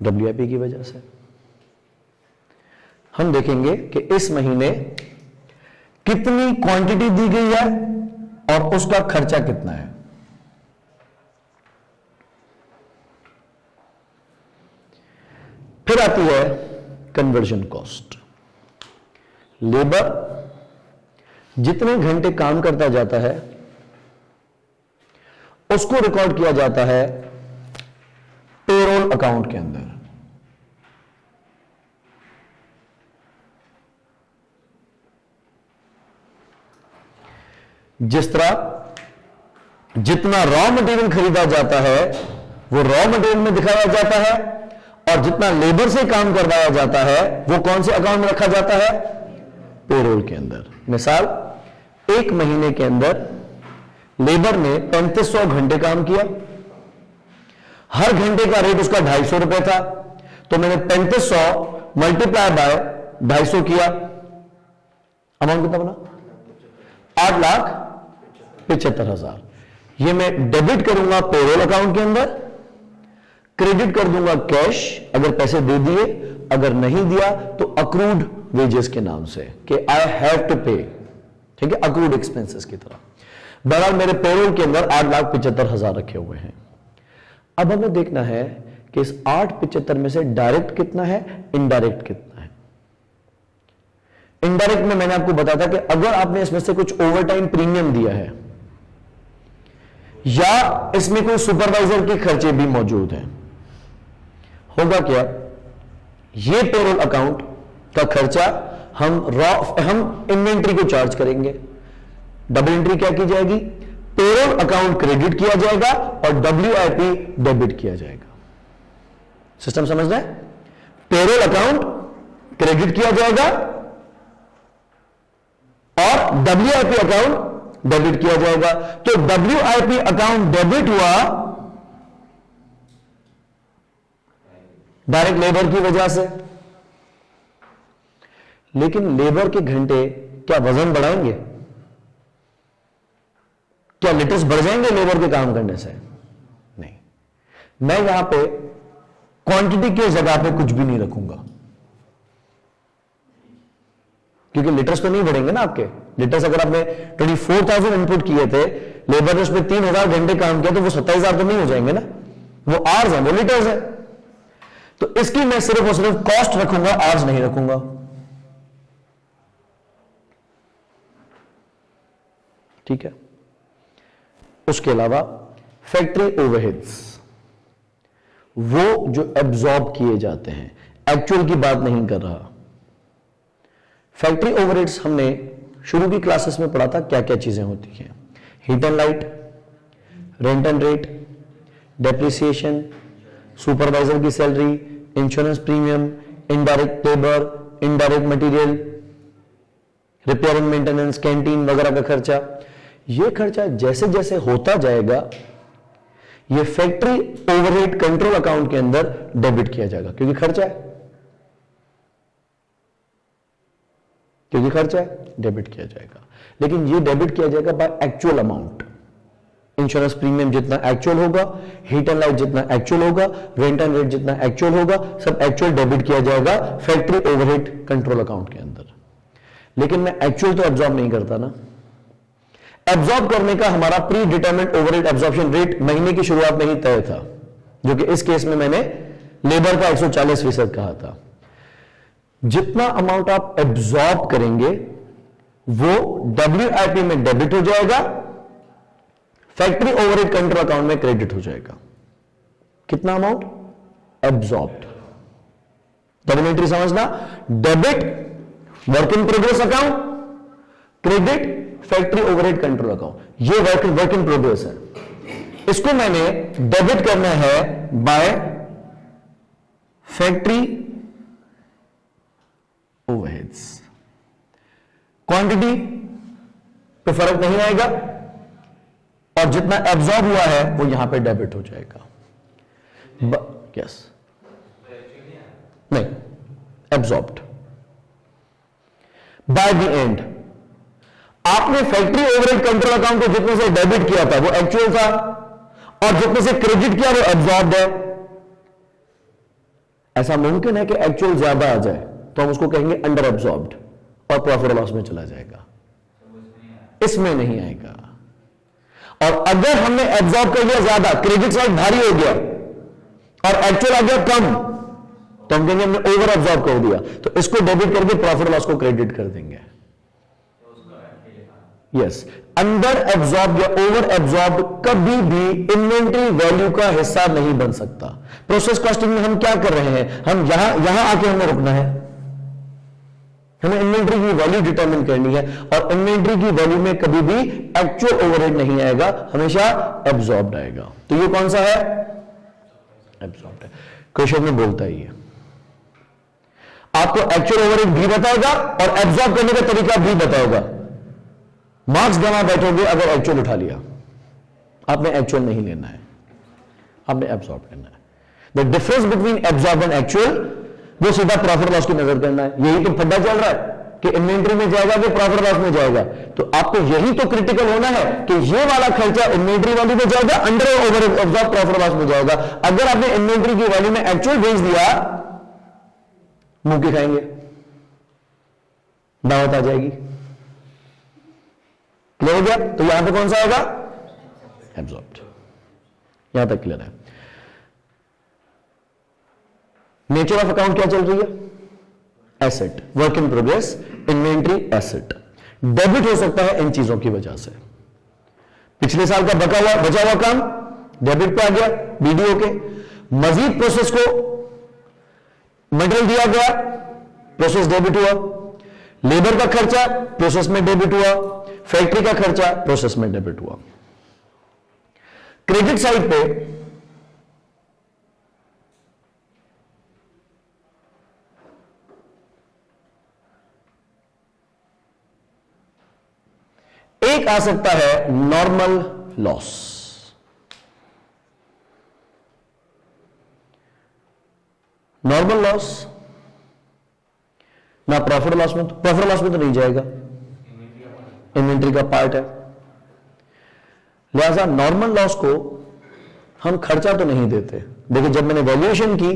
डब्ल्यूआईपी की वजह से। हम देखेंगे कि इस महीने कितनी क्वांटिटी दी गई है और उसका खर्चा कितना है। फिर आती है कन्वर्जन कॉस्ट। लेबर जितने घंटे काम करता जाता है उसको रिकॉर्ड किया जाता है पेरोल अकाउंट के अंदर। जिस तरह जितना रॉ मटेरियल खरीदा जाता है वो रॉ मटेरियल में दिखाया जाता है और जितना लेबर से काम करवाया जाता है वो कौन से अकाउंट में रखा जाता है, पेरोल के अंदर। मिसाल, एक महीने के अंदर लेबर ने 3500 घंटे काम किया, हर घंटे का रेट उसका 250 रुपए था, तो मैंने 3500 मल्टीप्लाई बाय 250 किया, अमाउंट कितना बना, 8,75,000। ये मैं डेबिट करूंगा पेरोल अकाउंट के अंदर, क्रेडिट कर दूंगा कैश अगर पैसे दे दिए, अगर नहीं दिया तो अक्रूड वेजेस के नाम से कि आई हैव टू पे, ठीक है, अक्रूड एक्सपेंसेस की तरह। बहरहाल मेरे पेरोल के अंदर 8,75,000 रखे हुए हैं। अब हमें देखना है कि इस 8,75 में से डायरेक्ट कितना है, इनडायरेक्ट कितना है। इनडायरेक्ट में मैंने आपको बताया था कि अगर आपने इसमें से कुछ ओवरटाइम प्रीमियम दिया है या इसमें कोई सुपरवाइजर के खर्चे भी मौजूद हैं, होगा क्या, ये पेरोल अकाउंट का खर्चा हम इन्वेंट्री को चार्ज करेंगे। डबल एंट्री क्या की जाएगी, पेरोल अकाउंट क्रेडिट किया जाएगा और डब्ल्यूआईपी डेबिट किया जाएगा। सिस्टम समझ रहे हैं, पेरोल अकाउंट क्रेडिट किया जाएगा और डब्ल्यूआईपी अकाउंट डेबिट किया जाएगा। तो डब्ल्यूआईपी अकाउंट डेबिट हुआ डायरेक्ट लेबर की वजह से, लेकिन लेबर के घंटे क्या वजन बढ़ाएंगे, क्या लिटर्स बढ़ जाएंगे लेबर के काम करने से, नहीं। मैं यहां पे क्वांटिटी के जगह पे कुछ भी नहीं रखूंगा क्योंकि लिटर्स तो नहीं बढ़ेंगे ना आपके। लिटर्स अगर आपने 24,000 इनपुट किए थे, लेबर ने उसमें 3,000 घंटे काम किया तो वो 27,000 तो नहीं हो जाएंगे ना, वो आवर्स है, वो लिटर्स है। तो इसकी मैं सिर्फ और सिर्फ कॉस्ट रखूंगा, आवर्स नहीं रखूंगा। ठीक है। उसके अलावा फैक्ट्री ओवरहेड्स, वो जो एब्जॉर्ब किए जाते हैं, एक्चुअल की बात नहीं कर रहा। फैक्ट्री ओवरहेड्स हमने शुरू की क्लासेस में पढ़ा था क्या क्या चीजें होती हैं, heat and light, rent and rate, depreciation, supervisor की salary, insurance premium, indirect labour, indirect material, repair and maintenance, canteen वगैरह का खर्चा। यह खर्चा जैसे जैसे होता जाएगा यह फैक्ट्री ओवरहेड कंट्रोल अकाउंट के अंदर डेबिट किया जाएगा, क्योंकि खर्चा है, क्योंकि खर्चा है, डेबिट किया जाएगा। लेकिन यह डेबिट किया जाएगा by actual amount. Insurance premium जितना एक्चुअल होगा, हीट एंड लाइट जितना एक्चुअल होगा, रेंट एंड रेट जितना एक्चुअल होगा, सब एक्चुअल डेबिट किया जाएगा फैक्ट्री ओवरहेड कंट्रोल अकाउंट के अंदर। लेकिन मैं एक्चुअल तो एब्जॉर्ब नहीं करता ना। एब्जॉर्ब करने का हमारा pre determined overhead absorption rate महीने की शुरुआत में ही तय था, जो कि इस केस में मैंने लेबर का 140% कहा था। जितना अमाउंट आप एब्जॉर्ब करेंगे वो डब्ल्यूआईपी में डेबिट हो जाएगा, फैक्ट्री ओवरहेड कंट्रोल अकाउंट में क्रेडिट हो जाएगा। कितना अमाउंट एब्जॉर्ब्ड, डबल एंट्री समझना, debit work in progress account, credit factory overhead control account. ये वर्क इन प्रोग्रेस है, इसको मैंने डेबिट करना है बाय फैक्ट्री ओवरहेड्स। क्वांटिटी तो फर्क नहीं आएगा, और जितना एब्जॉर्ब हुआ है वो यहां पे डेबिट हो जाएगा। यस नहीं, एब्जॉर्ब्ड बाय द एंड। आपने फैक्ट्री ओवरहेड कंट्रोल अकाउंट को जितने से डेबिट किया था वो एक्चुअल था, और जितने से क्रेडिट किया वो एब्जॉर्ब्ड है। ऐसा मुमकिन है कि एक्चुअल ज्यादा आ जाए तो हम उसको कहेंगे अंडर एब्जॉर्ब्ड और प्रॉफिट लॉस में चला जाएगा, इसमें नहीं आएगा। और अगर हमने एब्जॉर्ब कर लिया ज्यादा, क्रेडिट साइड भारी हो गया और एक्चुअल आ गया कम, तो हम कहेंगे हमने ओवर एब्जॉर्ब कर दिया, तो इसको डेबिट करके प्रॉफिट लॉस को क्रेडिट कर देंगे। यस, अंडर एब्जॉर्ब या ओवर एब्जॉर्ब कभी भी इन्वेंट्री वैल्यू का हिस्सा नहीं बन सकता। प्रोसेस कॉस्टिंग में हम क्या कर रहे हैं, हम यहां आके हमें रुकना है, हमें इन्वेंट्री की वैल्यू डिटरमिन करनी है, और इन्वेंट्री की वैल्यू में कभी भी एक्चुअल ओवरहेड नहीं आएगा, हमेशा एब्जॉर्ब्ड आएगा। तो ये कौन सा है, एब्जॉर्ब्ड है। क्वेश्चन में बोलता ही है, आपको एक्चुअल ओवरहेड भी बताएगा और एब्जॉर्ब करने का तरीका भी बताएगा। मार्क्स देना बैठोगे अगर एक्चुअल उठा लिया, आपने एक्चुअल नहीं लेना है, आपने एब्जॉर्ब करना है। The difference between absorb and actual, वो सीधा प्रॉफिट लॉस की नजर करना है। यही तो फड्डा चल रहा है कि इन्वेंट्री में जाएगा कि प्रॉफिट लॉस में जाएगा, तो आपको यही तो क्रिटिकल होना है कि ये वाला खर्चा इन्वेंट्री वैल्यू में जाएगा, under over absorb profit loss में जाएगा। अगर आपने इन्वेंट्री की वैल्यू में एक्चुअल भेज दिया, मुंह की खाएंगे, दावत आ जाएगी। क्लियर हो गया? तो यहां पे कौन सा आएगा, एब्जॉर्ब्ड। यहां तक क्लियर है। नेचर ऑफ अकाउंट क्या चल रही है, asset, work in progress, inventory asset. Debit हो सकता है इन चीजों की वजह से। पिछले साल का बचा हुआ काम डेबिट पे आ गया बीडीओ के, मजीद प्रोसेस को मटेरियल दिया गया, प्रोसेस डेबिट हुआ, लेबर का खर्चा प्रोसेस में डेबिट हुआ, फैक्ट्री का खर्चा प्रोसेस में डेबिट हुआ। क्रेडिट साइड पे एक आ सकता है नॉर्मल लॉस। नॉर्मल लॉस ना प्रॉफिट लॉस में, प्रॉफिट लॉस में तो नहीं जाएगा, इन्वेंट्री का पार्ट है। लिहाजा नॉर्मल लॉस को हम खर्चा तो नहीं देते। देखिए, जब मैंने वैल्यूएशन की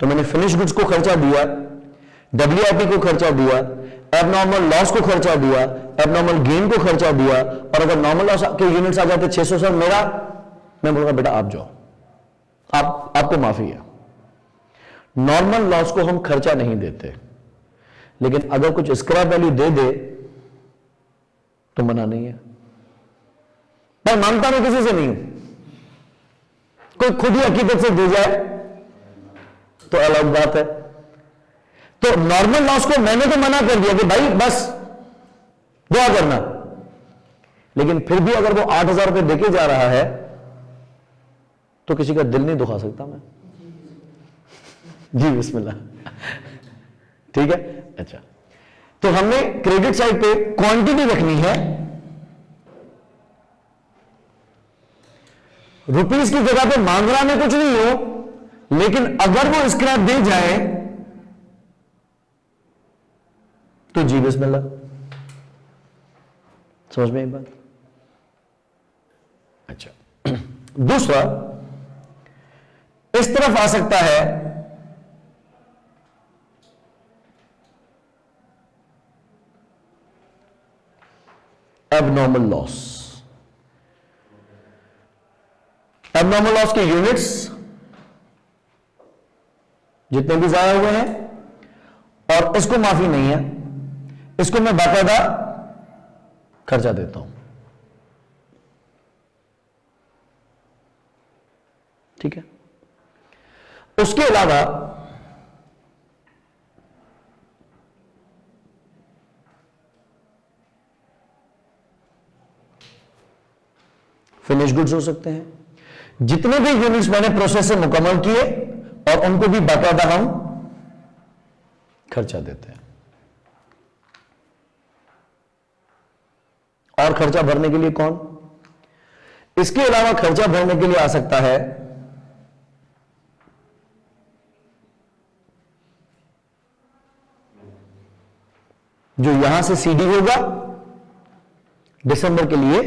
तो मैंने फिनिश गुड्स को खर्चा दिया, डब्ल्यूआईपी को खर्चा दिया, एबनॉर्मल लॉस को खर्चा दिया, एबनॉर्मल गेन को खर्चा दिया, और अगर नॉर्मल लॉस के यूनिट्स आ जाते 600 सर मेरा, मैं बोलूंगा बेटा आप जाओ, आपको माफी है। नॉर्मल लॉस को हम खर्चा नहीं देते, लेकिन अगर कुछ स्क्रैप वैल्यू दे दे तो मना नहीं है। मैं मानता मैं किसी से नहीं हूं, कोई खुद ही हकीकत से दे जाए तो अलग बात है। तो नॉर्मल लॉस को मैंने तो मना कर दिया कि भाई बस दुआ करना, लेकिन फिर भी अगर वो 8,000 रुपए देके जा रहा है तो किसी का दिल नहीं दुखा सकता मैं। जी बिस्मिल्लाह, ठीक है। अच्छा, तो हमने क्रेडिट साइड पे क्वांटिटी रखनी है, रुपीस की जगह पे मांगना में कुछ नहीं हो, लेकिन अगर वो स्क्रैप दे जाए तो जी बिस्मिल्लाह। समझ में एक बात? अच्छा, दूसरा इस तरफ आ सकता है एबनॉर्मल लॉस। एबनॉर्मल लॉस के यूनिट्स जितने भी जाया हुए हैं, और इसको माफी नहीं है, इसको मैं बाकायदा खर्चा देता हूं, ठीक है। उसके अलावा फिनिश गुड्स हो सकते हैं, जितने भी यूनिट्स मैंने प्रोसेस से मुकम्मल किए और उनको भी बाकायदा हम खर्चा देते हैं। और खर्चा भरने के लिए कौन? इसके अलावा खर्चा भरने के लिए आ सकता है जो यहां से सीडी होगा, दिसंबर के लिए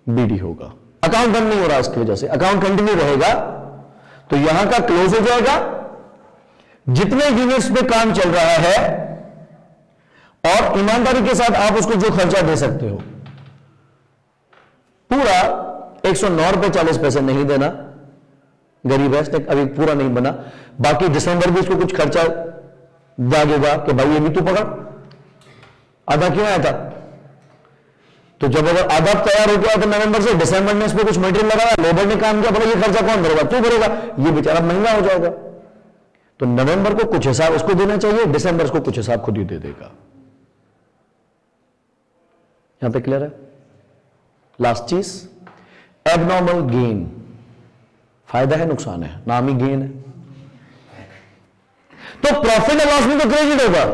बीडी होगा। अकाउंट बंद नहीं हो रहा, इसकी वजह से अकाउंट कंटिन्यू रहेगा, तो यहां का क्लोज हो जाएगा। जितने यूनिट्स पे काम चल रहा है और ईमानदारी के साथ आप उसको जो खर्चा दे सकते हो, पूरा 109 रुपए 40 पैसे नहीं देना, गरीब है, अभी पूरा नहीं बना, बाकी दिसंबर भी इसको कुछ खर्चा दागेगा कि भाई ये भी तू पकड़, आधा क्यों आया था? तो जब अगर आधा तैयार हो गया तो नवंबर से दिसंबर में इस पर कुछ मटेरियल लगाया, लेबर ने काम किया, बोला ये खर्चा कौन भरेगा? तू भरेगा, ये बेचारा महंगा हो जाएगा। तो नवंबर को कुछ हिसाब उसको देना चाहिए, दिसंबर को कुछ हिसाब खुद ही दे देगा। यहां पे क्लियर है? लास्ट चीज, एबनॉर्मल गेन, फायदा है नुकसान है, नाम ही गेन है। तो प्रॉफिट एंड लॉस में तो क्रेडिट होगा,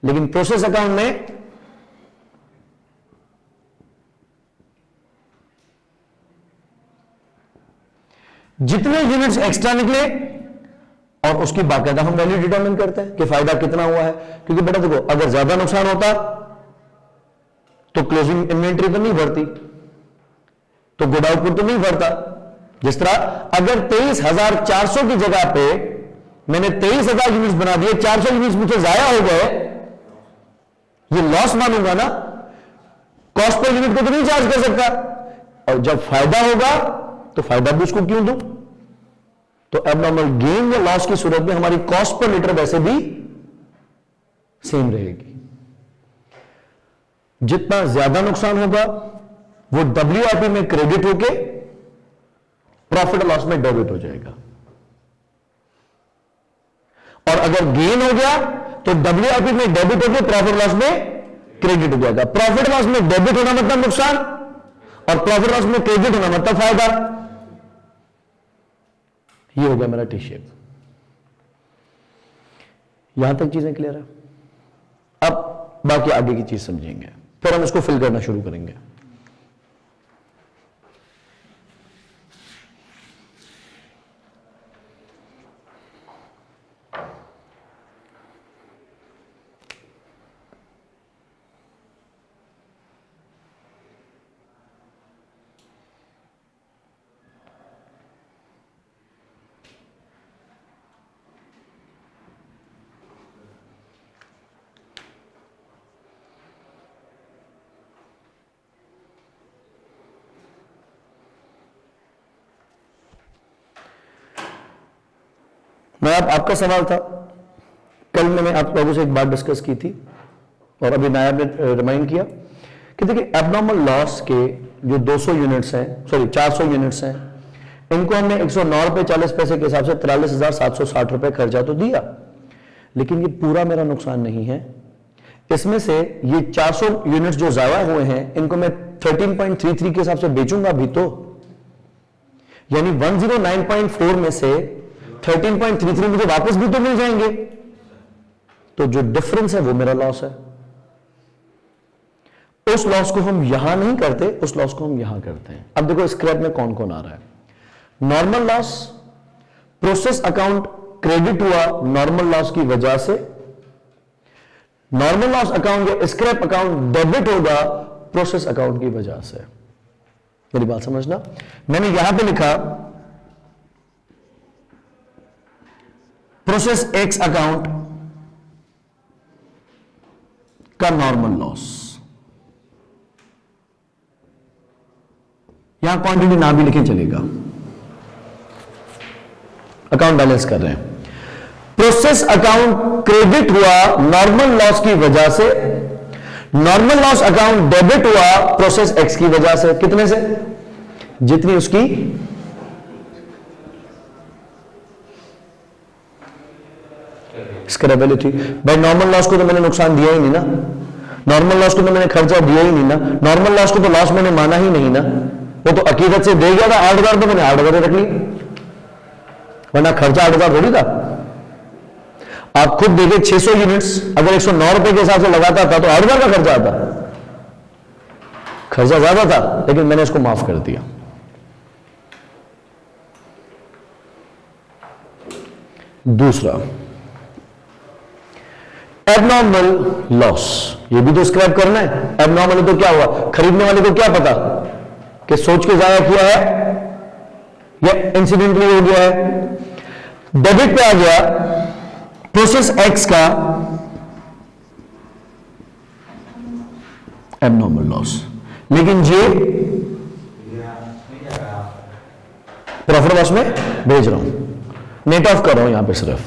लेकिन प्रोसेस अकाउंट में जितने यूनिट्स एक्स्ट्रा निकले और उसकी बाकायदा हम वैल्यू डिटरमिन करते हैं कि फायदा कितना हुआ है। क्योंकि बेटा देखो, अगर ज्यादा नुकसान होता तो क्लोजिंग इन्वेंट्री तो नहीं भरती, तो गुड आउटपुट तो नहीं भरता। जिस तरह अगर 23,400 की जगह पे मैंने 23,000 यूनिट्स बना दिए, 400 यूनिट्स मुझे जाया हो गए, ये लॉस मानूंगा ना, कॉस्ट पर यूनिट को तो नहीं चार्ज कर सकता। और जब फायदा होगा तो फायदा भी उसको क्यों दूं? तो एबनॉर्मल गेन या लॉस की सूरत में हमारी कॉस्ट पर लीटर वैसे भी सेम रहेगी। जितना ज्यादा नुकसान होगा वो WIP में क्रेडिट होके प्रॉफिट लॉस में डेबिट हो जाएगा, और अगर गेन हो गया तो WIP में डेबिट होके प्रॉफिट लॉस में क्रेडिट हो जाएगा। प्रॉफिट लॉस में डेबिट होना मतलब नुकसान, और प्रॉफिट लॉस में क्रेडिट होना मतलब फायदा। ये हो गया मेरा टी शेप। यहां तक चीजें क्लियर है? अब बाकी आगे की चीज समझेंगे, फिर हम इसको फिल करना शुरू करेंगे। मैं आपका सवाल था, कल मैंने आप लोगों से एक बात डिस्कस की थी और अभी नायब ने रिमाइंड किया कि देखिए एबनॉर्मल लॉस के जो 200 यूनिट्स हैं, सॉरी 400 यूनिट्स हैं, इनको हमने 109 रुपए 40 पैसे के हिसाब से 43,760 रुपए खर्चा तो दिया, लेकिन ये पूरा मेरा नुकसान नहीं है। इसमें से ये 400 यूनिट्स जो जाया हुए हैं इनको मैं 13.33 के हिसाब से बेचूंगा भी, तो यानी 109.4 में से 13.33 मुझे वापस भी तो मिल जाएंगे, तो जो डिफरेंस है वो मेरा लॉस है। उस लॉस को हम यहां नहीं करते, उस लॉस को हम यहां करते हैं। अब देखो स्क्रैप में कौन कौन आ रहा है। Normal loss, process account credit हुआ नॉर्मल लॉस की वजह से, नॉर्मल लॉस अकाउंट या स्क्रैप अकाउंट डेबिट होगा प्रोसेस अकाउंट की वजह से। मेरी बात समझना, मैंने यहां पे लिखा प्रोसेस एक्स अकाउंट का नॉर्मल लॉस, यहां क्वांटिटी ना भी लिखे चलेगा, अकाउंट बैलेंस कर रहे हैं। प्रोसेस अकाउंट क्रेडिट हुआ नॉर्मल लॉस की वजह से, नॉर्मल लॉस अकाउंट डेबिट हुआ प्रोसेस एक्स की वजह से। कितने से? जितनी उसकी स्क्रैप वैल्यू थी। भाई नॉर्मल लॉस को तो मैंने नुकसान दिया ही नहीं ना, नॉर्मल लॉस को तो मैंने खर्चा दिया ही नहीं ना, नॉर्मल लॉस को तो लॉस मैंने माना ही नहीं ना, वो तो अकीदत से दे गया था 8,000 तो मैंने 8,000 रख ली, वरना खर्चा 8,000 थोड़ी था। आप खुद देखिए 600 यूनिट्स अगर 109 रुपए के हिसाब से लगाता था तो 8,000 का खर्चा आता, खर्चा ज्यादा था लेकिन मैंने इसको माफ कर दिया। दूसरा, एबनॉर्मल लॉस, ये भी तो स्क्रैप करना है। एबनॉर्मल तो क्या हुआ, खरीदने वाले को क्या पता कि सोच के जाया किया है या इंसिडेंटली हो गया है। डेबिट पे आ गया प्रोसेस एक्स का एबनॉर्मल लॉस, लेकिन ये प्रॉफिट लॉस में भेज रहा हूं, नेट ऑफ कर रहा हूं यहां पे। सिर्फ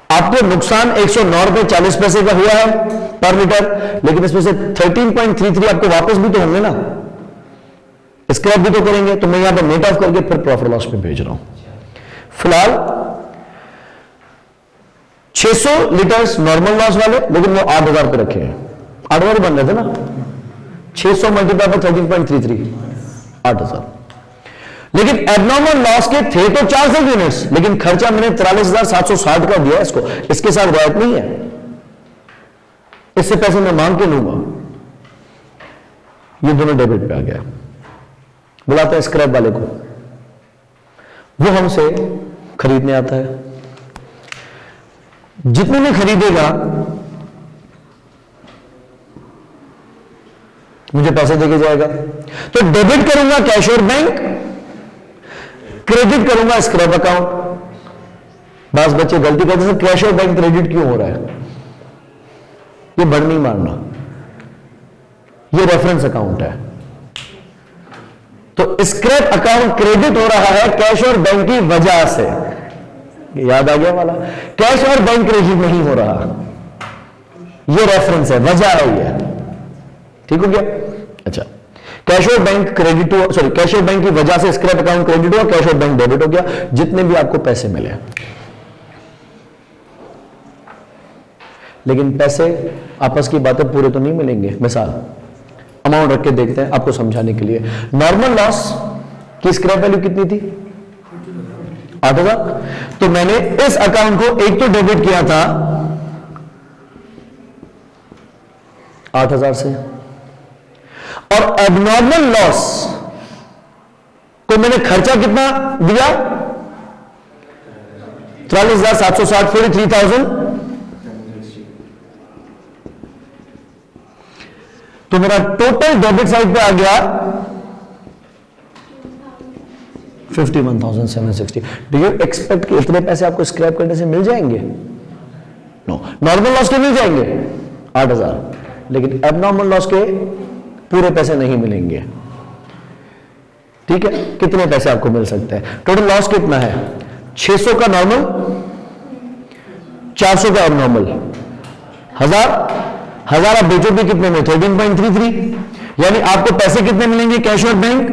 आपको नुकसान 109 रुपए 40 पैसे का हुआ है पर लीटर, लेकिन इसमें से 13.33 आपको वापस भी तो होंगे ना, स्क्रैप भी तो करेंगे। तो मैं यहां पर नेट ऑफ करके फिर प्रॉफिट लॉस में भेज रहा हूं। फिलहाल 600 लीटर्स नॉर्मल लॉस वाले, लेकिन वो 8000 पे रखे हैं। 8000 बन रहे थे ना, 600 मल्टीप्लाई पर 13.33 8000। लेकिन एबनॉर्मल लॉस के थे तो 400 यूनिट्स, लेकिन खर्चा मैंने 43,760 का दिया इसको, इसके साथ रियायत नहीं है, इससे पैसे मैं मांग के लूंगा। ये दोनों डेबिट पे आ गया। बुलाते हैं स्क्रैप वाले को, वो हमसे खरीदने आता है, जितने में खरीदेगा मुझे पैसे देके जाएगा। तो डेबिट करूंगा कैश और बैंक, क्रेडिट करूंगा स्क्रैप अकाउंट। बस बच्चे गलती करते हैं, कैश और बैंक क्रेडिट क्यों हो रहा है, ये बढ़ नहीं मारना, ये रेफरेंस अकाउंट है। तो स्क्रैप अकाउंट क्रेडिट हो रहा है कैश और बैंक की वजह से, याद आ गया वाला, कैश और बैंक क्रेडिट नहीं हो रहा, ये रेफरेंस है, वजह है ये, ठीक हो गया। अच्छा, कैश और बैंक क्रेडिट हुआ, सॉरी कैश और बैंक की वजह से स्क्रैप अकाउंट क्रेडिट हुआ, कैश और बैंक डेबिट हो गया, जितने भी आपको पैसे मिले। लेकिन पैसे आपस की बातें पूरे तो नहीं मिलेंगे। मिसाल अमाउंट रख के देखते हैं आपको समझाने के लिए। नॉर्मल लॉस की स्क्रैप वैल्यू कितनी थी, 8000। तो मैंने इस अकाउंट को एक तो डेबिट किया था 8000 से, और एबनॉर्मल लॉस को मैंने खर्चा कितना दिया, 43,760, 43,000। तो मेरा टोटल डेबिट साइड पे आ गया 51,760। डू यू एक्सपेक्ट कि इतने पैसे आपको स्क्रैप करने से मिल जाएंगे? नो। नॉर्मल लॉस के मिल जाएंगे 8000, लेकिन एबनॉर्मल लॉस के पूरे पैसे नहीं मिलेंगे। ठीक है, कितने पैसे आपको मिल सकते हैं? टोटल लॉस कितना है, 600 का नॉर्मल, 400 का एबनॉर्मल, 1000 आप बेचोगे कितने में, 13.33। यानी आपको पैसे कितने मिलेंगे कैश और बैंक,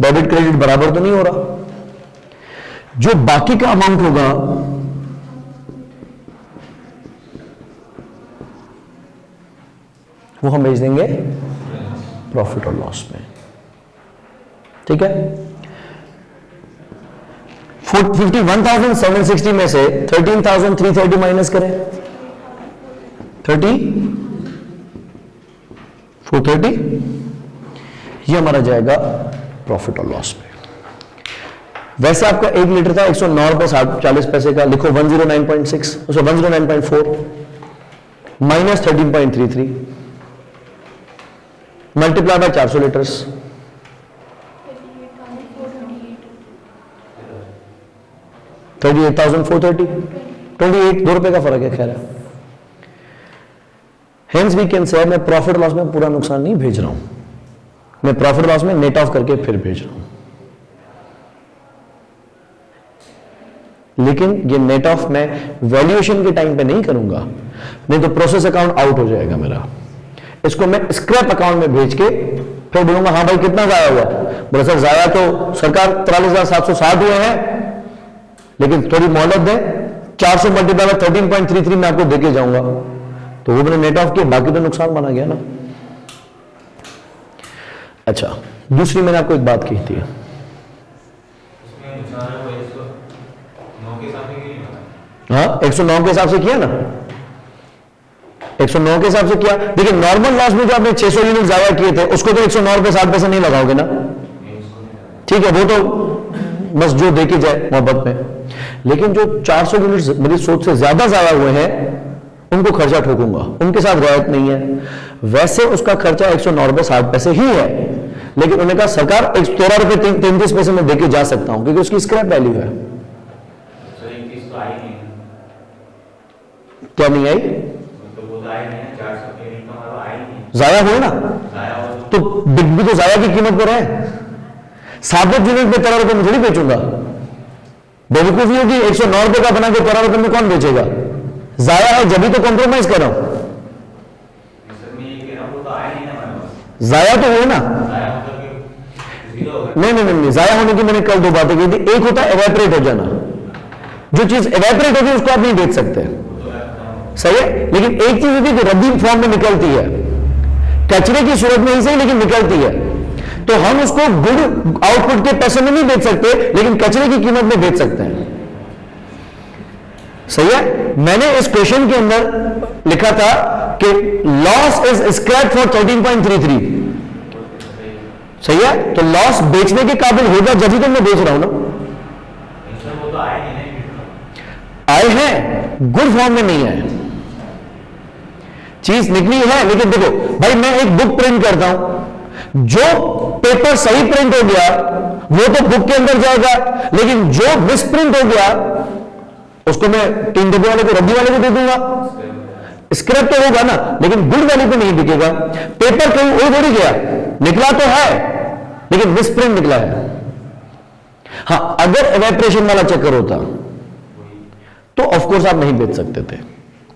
डेबिट क्रेडिट बराबर तो नहीं हो रहा। जो बाकी का अमाउंट होगा वो हम भेज देंगे प्रॉफिट और लॉस में। ठीक है, 51,760 में से 13,330 माइनस करें, 430, ये हमारा जाएगा प्रॉफिट और लॉस में। वैसे आपका 1 लीटर था 109 रुपए 40 पैसे का, लिखो 109.6, 109.4 माइनस 13.33 मल्टीप्लाई बाय 400 लीटर्स, 38,430, 28, 2 रुपए का फर्क है। खैर है, हेंस वी कैन से मैं प्रॉफिट लॉस में पूरा नुकसान नहीं भेज रहा हूं, मैं प्रॉफिट लॉस में नेट ऑफ करके फिर भेज रहा हूं। लेकिन ये नेट ऑफ मैं वैल्यूएशन के टाइम पे नहीं करूंगा, नहीं तो प्रोसेस अकाउंट आउट हो जाएगा मेरा। इसको मैं स्क्रैप अकाउंट में भेज के फिर बोलूंगा हाँ भाई कितना जाया हुआ, बोले सर जाया तो सरकार 43,760 हुए हैं, लेकिन थोड़ी मोहलत दें, 400 मल्टीप्लाई 13.33 मैं आपको देके जाऊंगा। तो वो मैंने नेट ऑफ किया, बाकी तो नुकसान बना गया ना। अच्छा, दूसरी मैंने आपको एक बात की थी, हाँ 109 के हिसाब से किया ना, 109 के हिसाब से किया। देखिए नॉर्मल लॉस में जो आपने 600 यूनिट ज्यादा किए थे उसको तो 109 रुपए 60 पैसे नहीं लगाओगे ना, ठीक है, वो तो बस जो देखी जाए मोहब्बत में। लेकिन जो 400 यूनिट मेरी सोच से ज्यादा हुए हैं उनको खर्चा ठोकूंगा, उनके साथ रियायत नहीं है। वैसे उसका खर्चा 109 रुपए 60 पैसे ही है, लेकिन उन्होंने कहा सरकार 13 रुपए 33 पैसे में देके जा सकता हूं क्योंकि उसकी स्क्रैप वैल्यू है। क्या नहीं आई? जाया हुए ना, तो भी तो जाया की कीमत पर है। साबित यूनिट में 13 रुपए में थोड़ी बेचूंगा, बेवकूफी होगी। 109 रुपए का बना के 13 रुपए में कौन बेचेगा? जाया है जब भी तो कॉम्प्रोमाइज कर रहा हूं। जाया तो हुए ना, नहीं, जाया होने की मैंने कल 2 बातें की थी। एक होता है एवेपोरेट हो जाना, जो चीज एवेपोरेट होगी उसको आप नहीं बेच सकते, सही है। लेकिन एक चीज होती है कि रद्दी फॉर्म में निकलती है, कचरे की सूरत में ही सही लेकिन निकलती है, तो हम उसको गुड आउटपुट के पैसे में नहीं बेच सकते, लेकिन कचरे की कीमत में बेच सकते हैं, सही है। मैंने इस क्वेश्चन के अंदर लिखा था कि लॉस इज स्क्रैप फॉर 13.33, सही है। तो लॉस बेचने के काबिल होगा जब ही तो मैं बेच रहा हूं ना। आए हैं, गुड फॉर्म में नहीं है, चीज निकली है। लेकिन देखो भाई, मैं एक बुक प्रिंट करता हूं, जो पेपर सही प्रिंट हो गया वो तो बुक के अंदर जाएगा, लेकिन जो मिस प्रिंट हो गया उसको मैं 3 डब्बे वाले को, रद्दी वाले को दे दूंगा। स्क्रैप तो होगा ना, लेकिन गुड वाले पे नहीं बिकेगा। पेपर कहीं उड़ उड़ गया, निकला तो है लेकिन मिस प्रिंट निकला है। हां, अगर एवेपोरेशन वाला चक्कर होता तो ऑफकोर्स आप नहीं बेच सकते थे।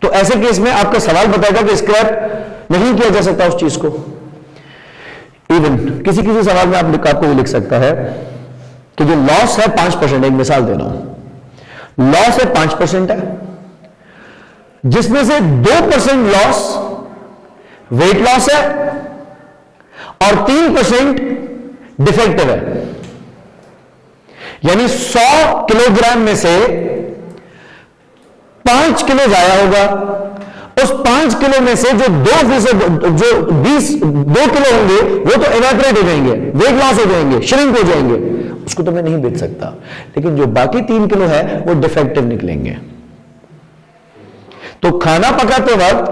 तो ऐसे केस में आपका सवाल बताएगा कि स्क्रैप नहीं किया जा सकता उस चीज को। इवन किसी किसी सवाल में आपको लिख सकता है कि जो लॉस है 5%, एक मिसाल दे रहा हूं, लॉस है 5% है, जिसमें से 2% लॉस वेट लॉस है और 3% डिफेक्टिव है। यानी 100 किलोग्राम में से 5 किलो जाया होगा, उस 5 किलो में से जो 2% जो 2 किलो होंगे वो तो एवेपोरेट हो जाएंगे, वेट लॉस हो जाएंगे, श्रिंक हो जाएंगे, उसको तो मैं नहीं बेच सकता। लेकिन जो बाकी 3 किलो है वो डिफेक्टिव निकलेंगे। तो खाना पकाते वक्त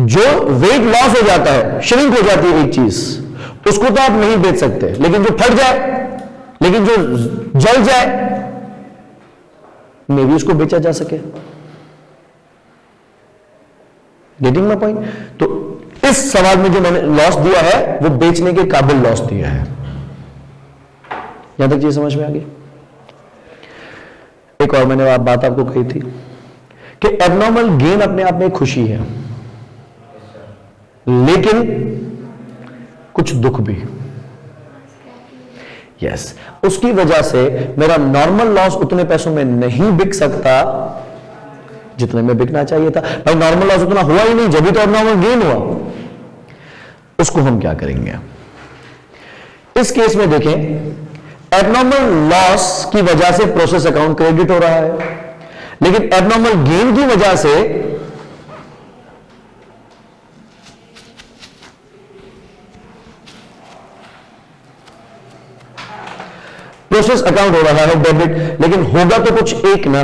जो वेट लॉस हो जाता है, श्रिंक हो जाती है एक चीज, उसको तो आप नहीं बेच सकते। लेकिन जो फट जाए, लेकिन जो जल जाए, मे भी उसको बेचा जा सके। Getting my point? तो इस सवाल में जो मैंने लॉस दिया है वो बेचने के काबिल लॉस दिया है। यहां तक चीज समझ में आ गई? एक और मैंने बात आपको कही थी कि एबनॉर्मल गेन अपने आप में खुशी है, लेकिन कुछ दुख भी। यस, उसकी वजह से मेरा नॉर्मल लॉस उतने पैसों में नहीं बिक सकता जितने में बिकना चाहिए था। भाई नॉर्मल लॉस उतना हुआ ही नहीं, जब भी तो एबनॉर्मल गेन हुआ। उसको हम क्या करेंगे इस केस में? देखें, एबनॉर्मल लॉस की वजह से प्रोसेस अकाउंट क्रेडिट हो रहा है, लेकिन एबनॉर्मल गेन की वजह से प्रोसेस अकाउंट हो रहा है डेबिट। लेकिन होगा तो कुछ एक ना,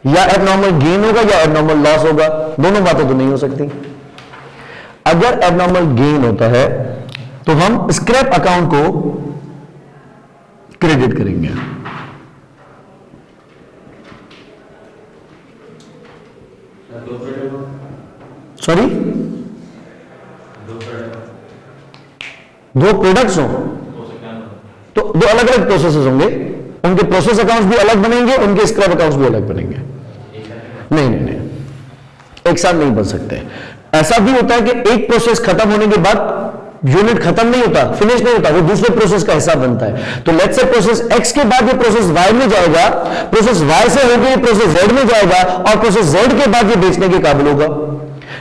या एबनॉर्मल गेन होगा या एबनॉर्मल लॉस होगा, दोनों बातें तो नहीं हो सकती। अगर एबनॉर्मल गेन होता है तो हम स्क्रैप अकाउंट को क्रेडिट करेंगे, सॉरी, 2 प्रोडक्ट्स हो तो 2 अलग अलग प्रोसेसेस होंगे, उनके प्रोसेस अकाउंट्स भी अलग बनेंगे, उनके स्क्रैप अकाउंट्स भी अलग बनेंगे। नहीं, एक साथ नहीं बन सकते। ऐसा भी होता है कि एक प्रोसेस खत्म होने के बाद यूनिट खत्म नहीं होता, फिनिश नहीं होता, वो दूसरे प्रोसेस का हिस्सा बनता है। तो लेट्स से प्रोसेस एक्स के बाद ये प्रोसेस वाई में जाएगा, प्रोसेस वाई से होकर ये प्रोसेस जेड में जाएगा, और प्रोसेस जेड के बाद ये बेचने के काबिल होगा।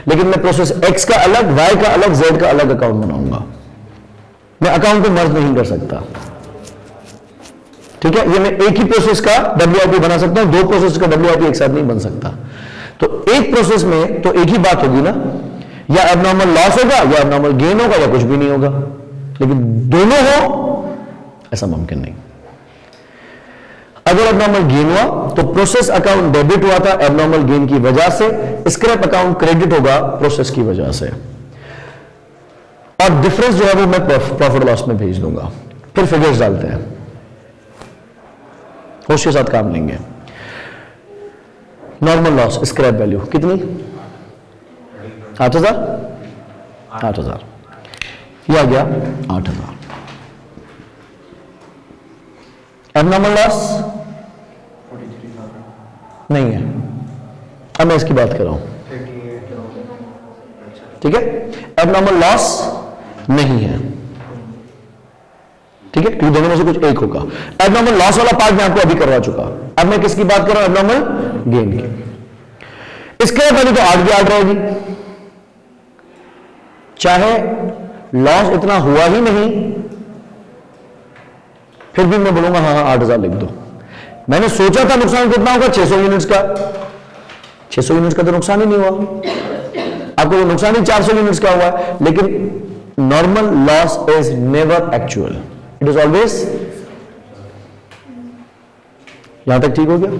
लेकिन मैं प्रोसेस एक्स का अलग, वाई का अलग, जेड का अलग अकाउंट बनाऊंगा। मैं अकाउंट को मर्ज नहीं कर सकता, ठीक है। ये मैं एक ही प्रोसेस का WIP बना सकता हूं, 2 प्रोसेस का WIP एक साथ नहीं बन सकता। तो एक प्रोसेस में तो एक ही बात होगी ना, या एबनॉर्मल लॉस होगा या एबनॉर्मल गेन होगा या कुछ भी नहीं होगा, लेकिन दोनों हो ऐसा मुमकिन नहीं। अगर एबनॉर्मल गेन हुआ तो प्रोसेस अकाउंट डेबिट हुआ था एबनॉर्मल गेन की वजह से, स्क्रैप अकाउंट क्रेडिट होगा प्रोसेस की वजह से, और डिफरेंस जो है वो मैं प्रॉफिट लॉस में भेज दूंगा। फिर फिगर्स डालते हैं, होश के साथ काम लेंगे। नॉर्मल लॉस स्क्रैप वैल्यू कितनी, 8,000, 8,000 ये आ गया 8,000। एबनॉर्मल लॉस नहीं है, अब मैं इसकी बात कर रहा हूं, ठीक है। एबनॉर्मल लॉस नहीं है, ठीक है, क्योंकि दोनों में से कुछ एक होगा। एबनॉर्मल लॉस वाला पार्ट मैं आपको अभी करवा चुका। अब मैं किसकी बात कर रहा हूं, एबनॉर्मल गेन की। स्क्रैप वैल्यू तो 8 की 8 रहेगी, चाहे लॉस इतना हुआ ही नहीं फिर भी मैं बोलूंगा हाँ 8,000 लिख दो। मैंने सोचा था नुकसान कितना होगा, 600 यूनिट्स का, 600 यूनिट्स का तो नुकसान ही नहीं हुआ, आपको तो नुकसान ही 400 यूनिट्स का हुआ है। लेकिन normal loss is never actual, it is always. यहां तक ठीक हो गया।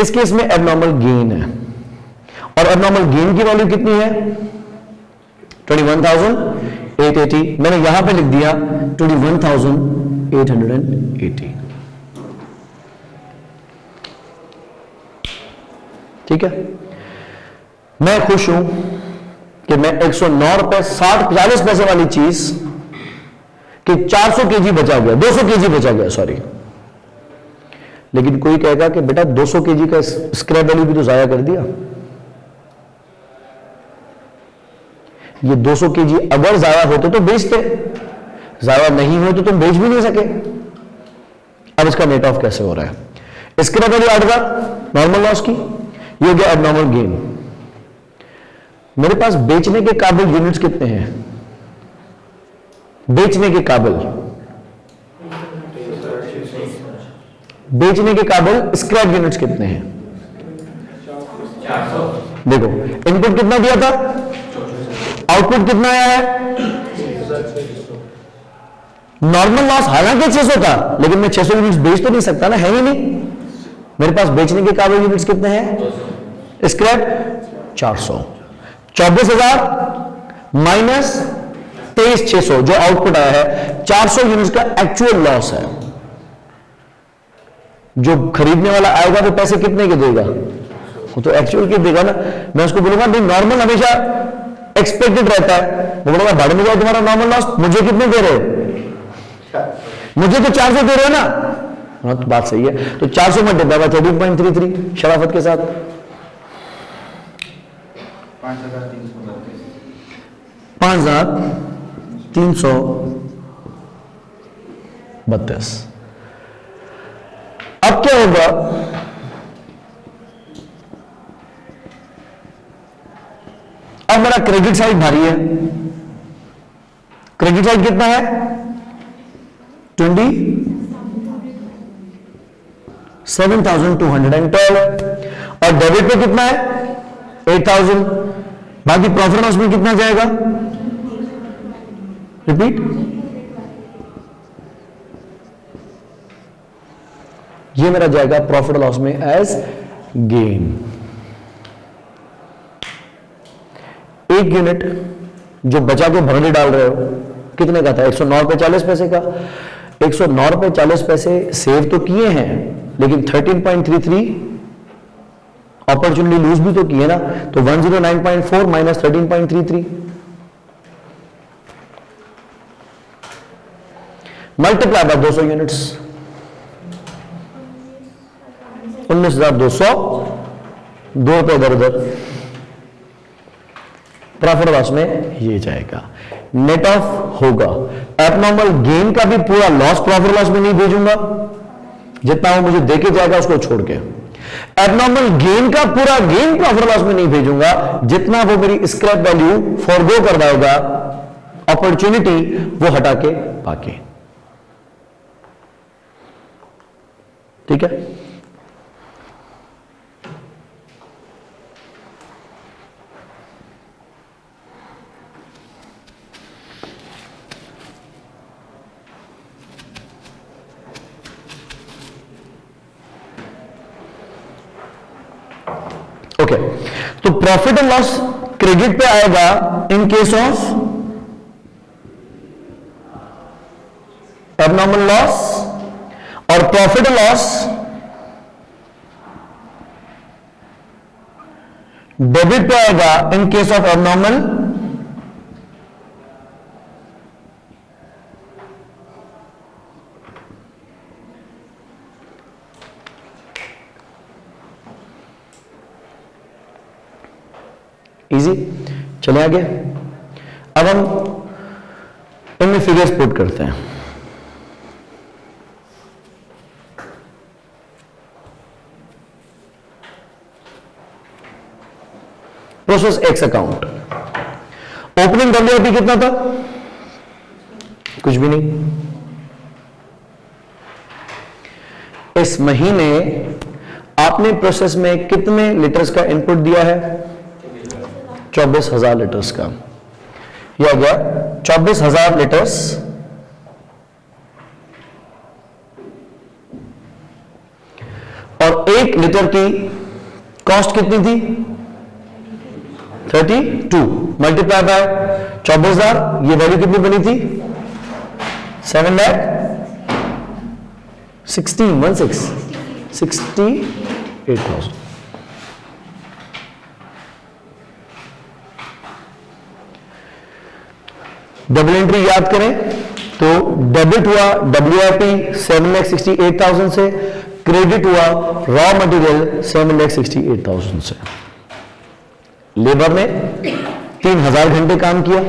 इस केस में एबनॉर्मल गेन है, और एबनॉर्मल गेन की वैल्यू कितनी है, 21,880। मैंने यहां पे लिख दिया 21,880, ठीक है। मैं खुश हूं कि मैं 109 रुपए 40 पैसे वाली चीज कि 400 केजी बचा गया, 200 केजी बचा गया, सॉरी। लेकिन कोई कहेगा कि बेटा 200 केजी का स्क्रैप वैल्यू भी तो जाया कर दिया। ये 200 केजी अगर जाया होते तो बेचते, जाया नहीं हुए तो तुम बेच भी नहीं सके। अब इसका नेट ऑफ कैसे हो रहा है, स्क्रैप वैल्यू 8,000 नॉर्मल लॉस की, ये हो गया एबनॉर्मल गेन। मेरे पास बेचने के काबिल यूनिट्स कितने हैं, बेचने के काबिल, बेचने के काबिल स्क्रैप यूनिट्स कितने हैं, 400। देखो इनपुट कितना दिया था, आउटपुट कितना आया है, नॉर्मल लॉस हालांकि 600 था, लेकिन मैं 600 यूनिट्स बेच तो नहीं सकता ना, है ही नहीं। मेरे पास बेचने के काबिल यूनिट्स कितने हैं, स्क्रैप 400, 24,000 माइनस 23,600 जो आउटपुट आया है, 400 यूनिट्स का एक्चुअल लॉस है। जो खरीदने वाला आएगा वो पैसे कितने के देगा, वो तो एक्चुअल के देगा ना। मैं उसको बोलूंगा नहीं, नॉर्मल हमेशा एक्सपेक्टेड रहता है, वो बोलूंगा भाड़ में जाओ तुम्हारा नॉर्मल लॉस, मुझे कितने दे रहे हो, मुझे तो 400 दे रहे हो ना। हाँ तो बात सही है, तो 400 में डिवाइड बाय 13.33 शराफत के साथ 5,332। अब क्या होगा, अब मेरा क्रेडिट साइड भारी है, क्रेडिट साइड कितना है 27,212, और डेबिट पे कितना है 8,000। बाकी प्रॉफिट लॉस में कितना जाएगा, रिपीट, ये मेरा जाएगा प्रॉफिट लॉस में एज गेन। एक यूनिट जो बचा के भरने डाल रहे हो कितने का था, 109 रुपए 40 पैसे का, 109 रुपए 40 पैसे सेव तो किए हैं, लेकिन 13.33 अपॉर्चुनिटी लूज भी तो किए ना। तो 109.4 माइनस 13.33 मल्टीप्लाई बाय 200 यूनिट्स, 19,200, 2 रुपए इधर उधर, प्रॉफिट लॉस में ये जाएगा, नेट ऑफ होगा। एबनॉर्मल गेन का भी पूरा लॉस प्रॉफिट लॉस में नहीं भेजूंगा, जितना वो मुझे देके जाएगा उसको छोड़ के। एबनॉर्मल गेन का पूरा गेन प्रॉफिट लॉस में नहीं भेजूंगा, जितना वो मेरी स्क्रैप वैल्यू फॉरगो करवाएगा, अपॉर्चुनिटी वो हटा के बाकी, ठीक है। ओके, तो प्रॉफिट एंड लॉस क्रेडिट पे आएगा इन केस ऑफ एबनॉर्मल लॉस, और प्रॉफिट एंड लॉस डेबिट पे आएगा इन केस ऑफ एबनॉर्मल इजी। चले आगे, अब हम इनमें फिगर्स पुट करते हैं। Process x account, opening WIP कितना था? कुछ भी नहीं। इस महीने आपने प्रोसेस में कितने लीटर्स का इनपुट दिया है? 24,000 लीटर्स का। यह हो गया 24,000 लीटर्स और 1 लीटर की कॉस्ट कितनी थी? 32 मल्टीप्लाई बाय 24,000, ये वैल्यू कितनी बनी थी? 68,000। डबल एंट्री याद करें तो डेबिट हुआ WIP 7,68,000 से, क्रेडिट हुआ रॉ मटेरियल 7,68,000 से। लेबर ने 3,000 घंटे काम किया,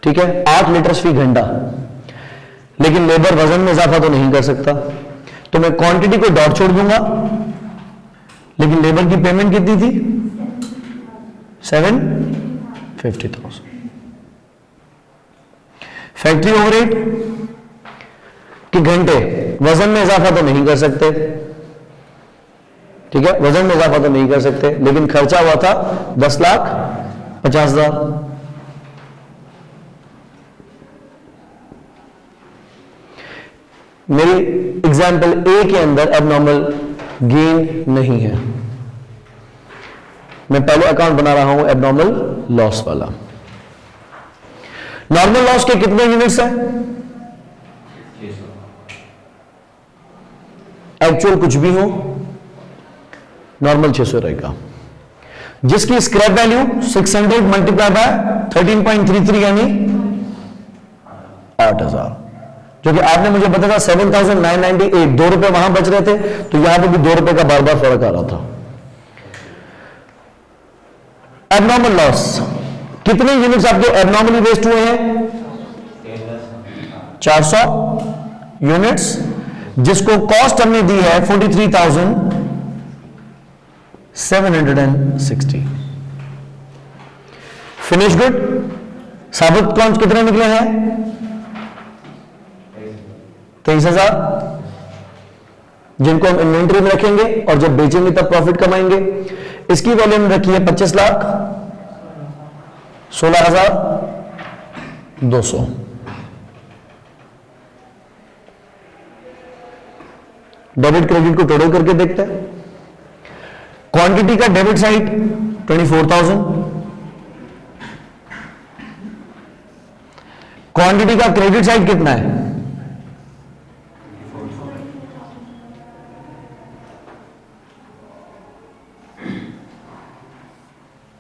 ठीक है, 8 लीटर फी घंटा, लेकिन लेबर वजन में इजाफा तो नहीं कर सकता, तो मैं क्वांटिटी को डॉट छोड़ दूंगा, लेकिन लेबर की पेमेंट कितनी थी? 750,000। फैक्ट्री ओवरहेड कि घंटे, वजन में इजाफा तो नहीं कर सकते, ठीक है, वजन में इजाफा तो नहीं कर सकते, लेकिन खर्चा हुआ था 10,50,000। मेरी एग्जाम्पल ए के अंदर एबनॉर्मल गेन नहीं है, मैं पहले अकाउंट बना रहा हूं एबनॉर्मल लॉस वाला। नॉर्मल लॉस के कितने यूनिट्स हैं? एक्चुअल कुछ भी हो, नॉर्मल 600 रहेगा, जिसकी स्क्रैप वैल्यू 600 मल्टीप्लाई बाय 13.33 यानी 8,000, जो कि आपने मुझे बताया 7,998, 2 रुपए वहां बच रहे थे, तो यहां पे भी 2 रुपए का बार बार फर्क आ रहा था। एबनॉर्मल लॉस, कितने यूनिट्स आपके एबनॉर्मली वेस्ट हुए हैं? 400 यूनिट्स, जिसको कॉस्ट हमने दी है 43,760। फिनिश गुड साबित कॉस्ट कितने निकले हैं? 23,000, जिनको हम इन्वेंट्री में रखेंगे और जब बेचेंगे तब प्रॉफिट कमाएंगे। इसकी वैल्यू हमने रखी है 25 लाख 16,200। डेबिट क्रेडिट को टोटल करके देखते हैं। क्वांटिटी का डेबिट साइड 24,000, क्वांटिटी का क्रेडिट साइड कितना है?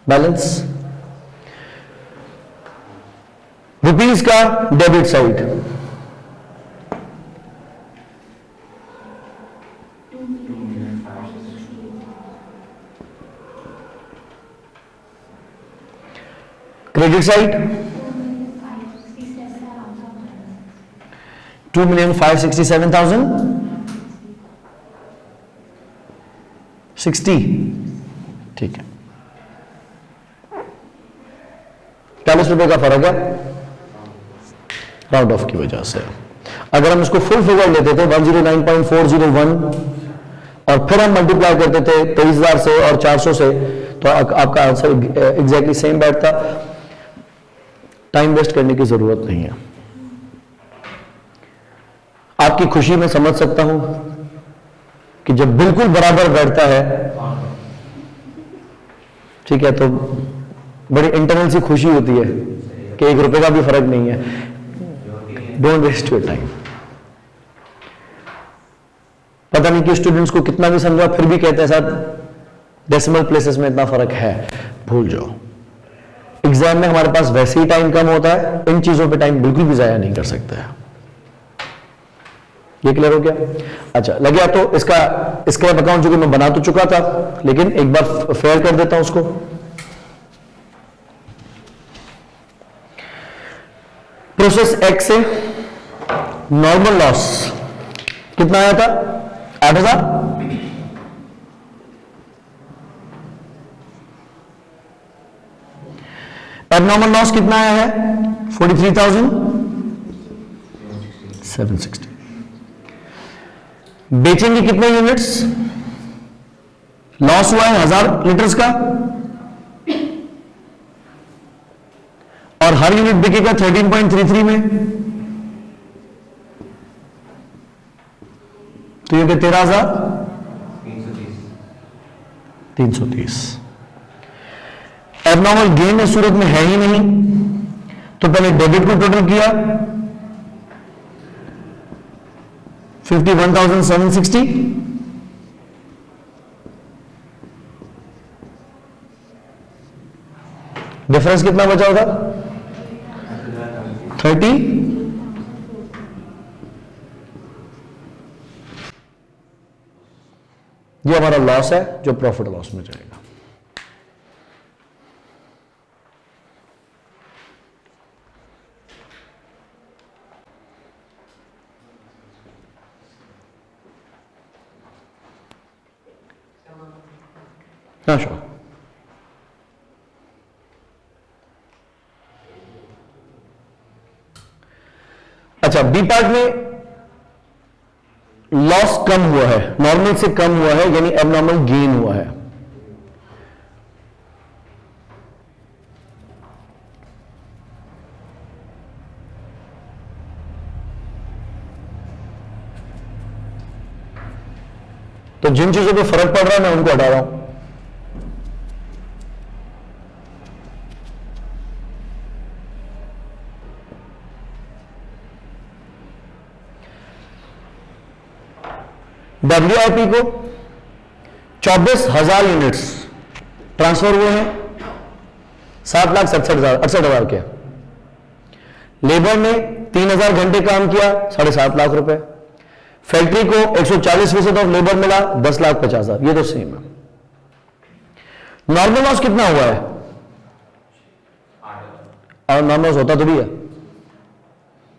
बैलेंस रुपीस का डेबिट साइड क्रेडिट साइड 2,567,060, ठीक है, 40 रुपए का फर्क है राउंड ऑफ की वजह से। अगर हम इसको फुल फिगर लेते थे 109.401 और फिर हम मल्टीप्लाई करते थे 23,000 से और 400 से, तो आपका आंसर एग्जैक्टली सेम बैठता। टाइम वेस्ट करने की जरूरत नहीं है। आपकी खुशी में समझ सकता हूं कि जब बिल्कुल बराबर बैठता है ठीक है, तो बड़ी इंटरनल सी खुशी होती है कि 1 रुपए का भी फर्क नहीं है। Don't waste your time. पता नहीं कि स्टूडेंट्स को कितना भी समझा फिर भी कहते हैं साथ डेसिमल प्लेसेस में इतना फर्क है, भूल जाओ। एग्जाम में हमारे पास वैसे ही टाइम कम होता है, इन चीजों पे टाइम बिल्कुल भी जाया नहीं कर सकते हैं। ये क्लियर हो गया? अच्छा, लग गया? तो इसका स्क्रैप अकाउंट जो कि मैं बना तो चुका था, लेकिन एक बार फेयर कर देता हूं उसको। प्रोसेस एक्स से नॉर्मल लॉस कितना आया था? 8,000। एबनॉर्मल लॉस कितना आया है? 43,760। बेचेंगे कितने यूनिट्स? लॉस हुआ है 1000 लीटर्स का, और हर यूनिट बिकेगा 13.33 में, तो ये 13,330। एबनॉर्मल गेन इस सूरत में है ही नहीं, तो पहले डेबिट को टोटल किया 51,760, डिफरेंस कितना बचा होगा? 30। ये हमारा लॉस है जो प्रॉफिट लॉस में जाएगा। हाँ श्योर। अच्छा, बी पार्ट में लॉस कम हुआ है, नॉर्मल से कम हुआ है, यानी एबनॉर्मल गेन हुआ है। तो जिन चीजों पे फर्क पड़ रहा है मैं उनको हटा रहा हूं। WIP को 24,000 यूनिट्स ट्रांसफर हुए हैं, 7,67,000 के। लेबर ने 3,000 घंटे काम किया, 7.5 लाख रुपए। फैक्ट्री को 140% ऑफ लेबर मिला, 10,50,000। ये तो सेम है। नॉर्मल लॉस कितना हुआ है? और नॉर्मल लॉस होता थोड़ी है,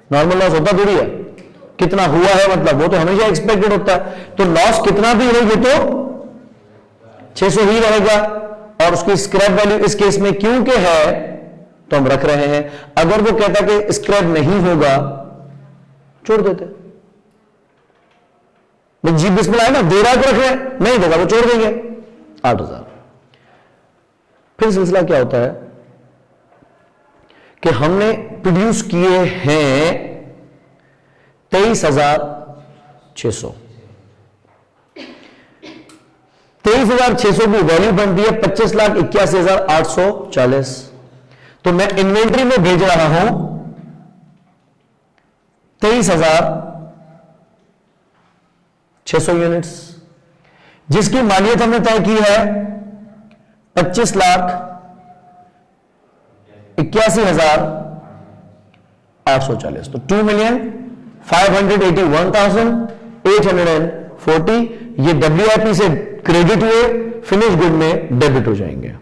नॉर्मल लॉस होता थोड़ी है। कितना हुआ है मतलब वो तो हमेशा एक्सपेक्टेड होता है। तो लॉस कितना भी होगी तो 600 ही रहेगा, और उसकी स्क्रैप वैल्यू इस केस में क्योंकि है तो हम रख रहे हैं। अगर वो कहता कि स्क्रैप नहीं होगा, छोड़ देते। जी बिस्मिल्लाह है ना, दे रहा है तो रख रहे हैं, नहीं देगा वो छोड़ देंगे। 8,000। फिर सिलसिला क्या होता है कि हमने प्रोड्यूस किए हैं 23,600। 23,600 की वैल्यू बनती है 25,81,840। तो मैं इन्वेंट्री में भेज रहा हूं 23,600 यूनिट्स, जिसकी मालियत हमने तय की है 25,81,840। तो 2,581,840 ये WIP से क्रेडिट हुए, फिनिश गुड में डेबिट हो जाएंगे।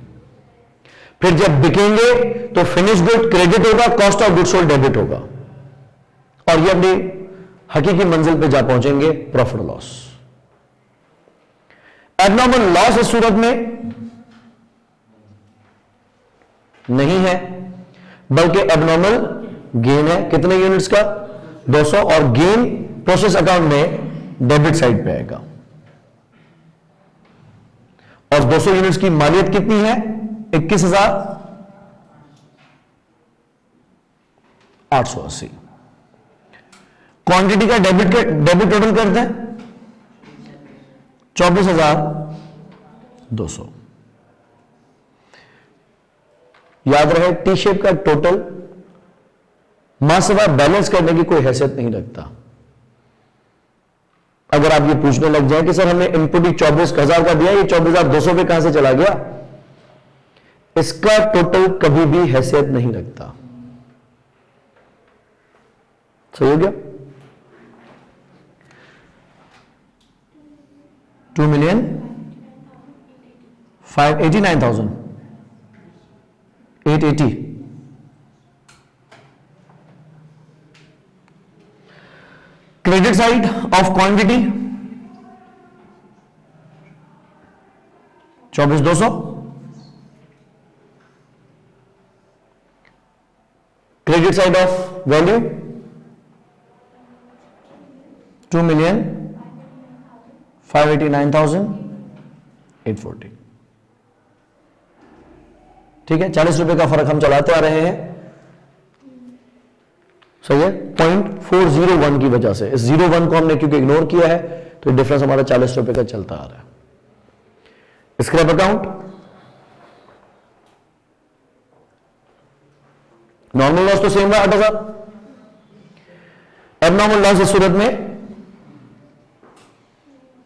फिर जब बिकेंगे तो फिनिश गुड क्रेडिट होगा, cost of good sold debit होगा, और ये अपनी हकीकी मंजिल पे जा पहुंचेंगे, प्रॉफिट लॉस। एबनॉर्मल लॉस इस सूरत में नहीं है, बल्कि एबनॉर्मल गेन है। कितने यूनिट्स का? 200, और गेन प्रोसेस अकाउंट में डेबिट साइड पे आएगा। और 200 यूनिट्स की मालियत कितनी है? 21,880। क्वांटिटी का डेबिट टोटल करते हैं 24,200। याद रहे टी शेप का टोटल मास बैलेंस करने की कोई हैसियत नहीं रखता। अगर आप ये पूछने लग जाए कि सर हमने इनपुट ही 24,000 का दिया, ये 24,200 पे कहां से चला गया, इसका टोटल कभी भी हैसियत नहीं रखता। सही हो गया? 2,589,880 credit side of quantity 24,200, credit side of value 2,589,840। ठीक है, 40 रुपए का फर्क हम चलाते आ रहे हैं। सही है, 0.401 की वजह से, इस 01 को हमने क्योंकि इग्नोर किया है तो डिफरेंस हमारा 40 रुपए का चलता आ रहा है। स्क्रैप अकाउंट, नॉर्मल लॉस तो सेम रहा 8,000, एबनॉर्मल लॉस इस सूरत में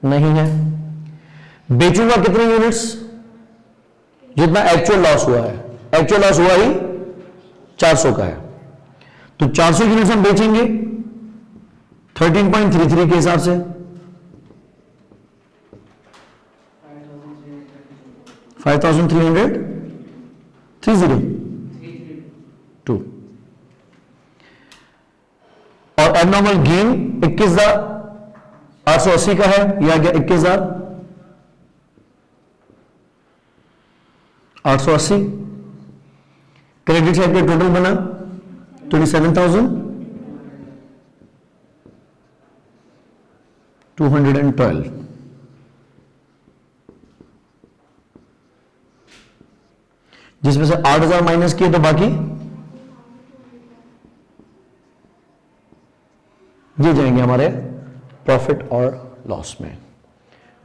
नहीं है। बेचूंगा कितनी यूनिट्स, जितना एक्चुअल लॉस हुआ है, एक्चुअल लॉस हुआ ही 400 का है, तो 400 यूनिट्स हम बेचेंगे 13.33 के हिसाब से, 5,332 और एबनॉर्मल गेन 21,880 का है, यह आ गया 21,880। क्रेडिट साइड का टोटल बना 27,212, जिसमें से 8,000 माइनस किए तो बाकी ये जाएंगे हमारे प्रॉफिट और लॉस में,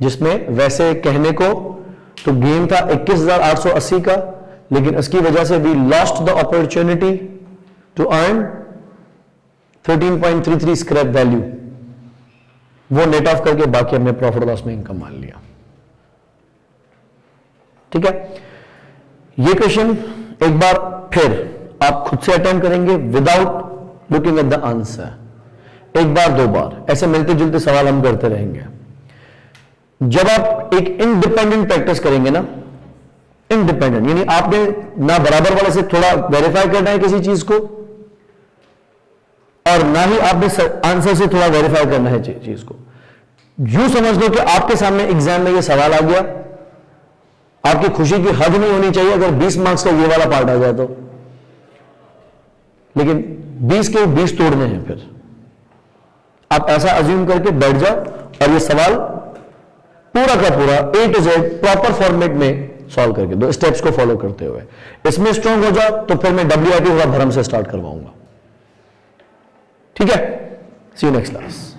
जिसमें वैसे कहने को तो गेन था 21,880 का, लेकिन इसकी वजह से we lost the opportunity to earn 13.33 scrap value, वो नेट ऑफ करके बाकी हमने प्रॉफिट लॉस में इनकम मान लिया। ठीक है, ये क्वेश्चन एक बार फिर आप खुद से अटेम्प्ट करेंगे without looking at the answer, एक बार दो बार ऐसे मिलते जुलते सवाल हम करते रहेंगे। जब आप एक इंडिपेंडेंट प्रैक्टिस करेंगे ना, इंडिपेंडेंट यानी आपने ना बराबर वाले से थोड़ा वेरीफाई करना है किसी चीज को, और ना ही आपने आंसर से थोड़ा वेरीफाई करना है चीज को। यूं समझ लो कि आपके सामने एग्जाम में ये सवाल आ गया, आपकी खुशी की हद नहीं होनी चाहिए अगर 20 मार्क्स का ये वाला पार्ट आ जाए तो, लेकिन 20 के 20 तोड़ने हैं। फिर आप ऐसा अज्यूम करके बैठ जाओ और ये सवाल पूरा का पूरा A to Z proper format में सॉल्व करके दो, स्टेप्स को फॉलो करते हुए। इसमें स्ट्रांग हो जाओ तो फिर मैं WIT थोड़ा भरम से स्टार्ट करवाऊंगा। ठीक है, सी यू नेक्स्ट क्लास।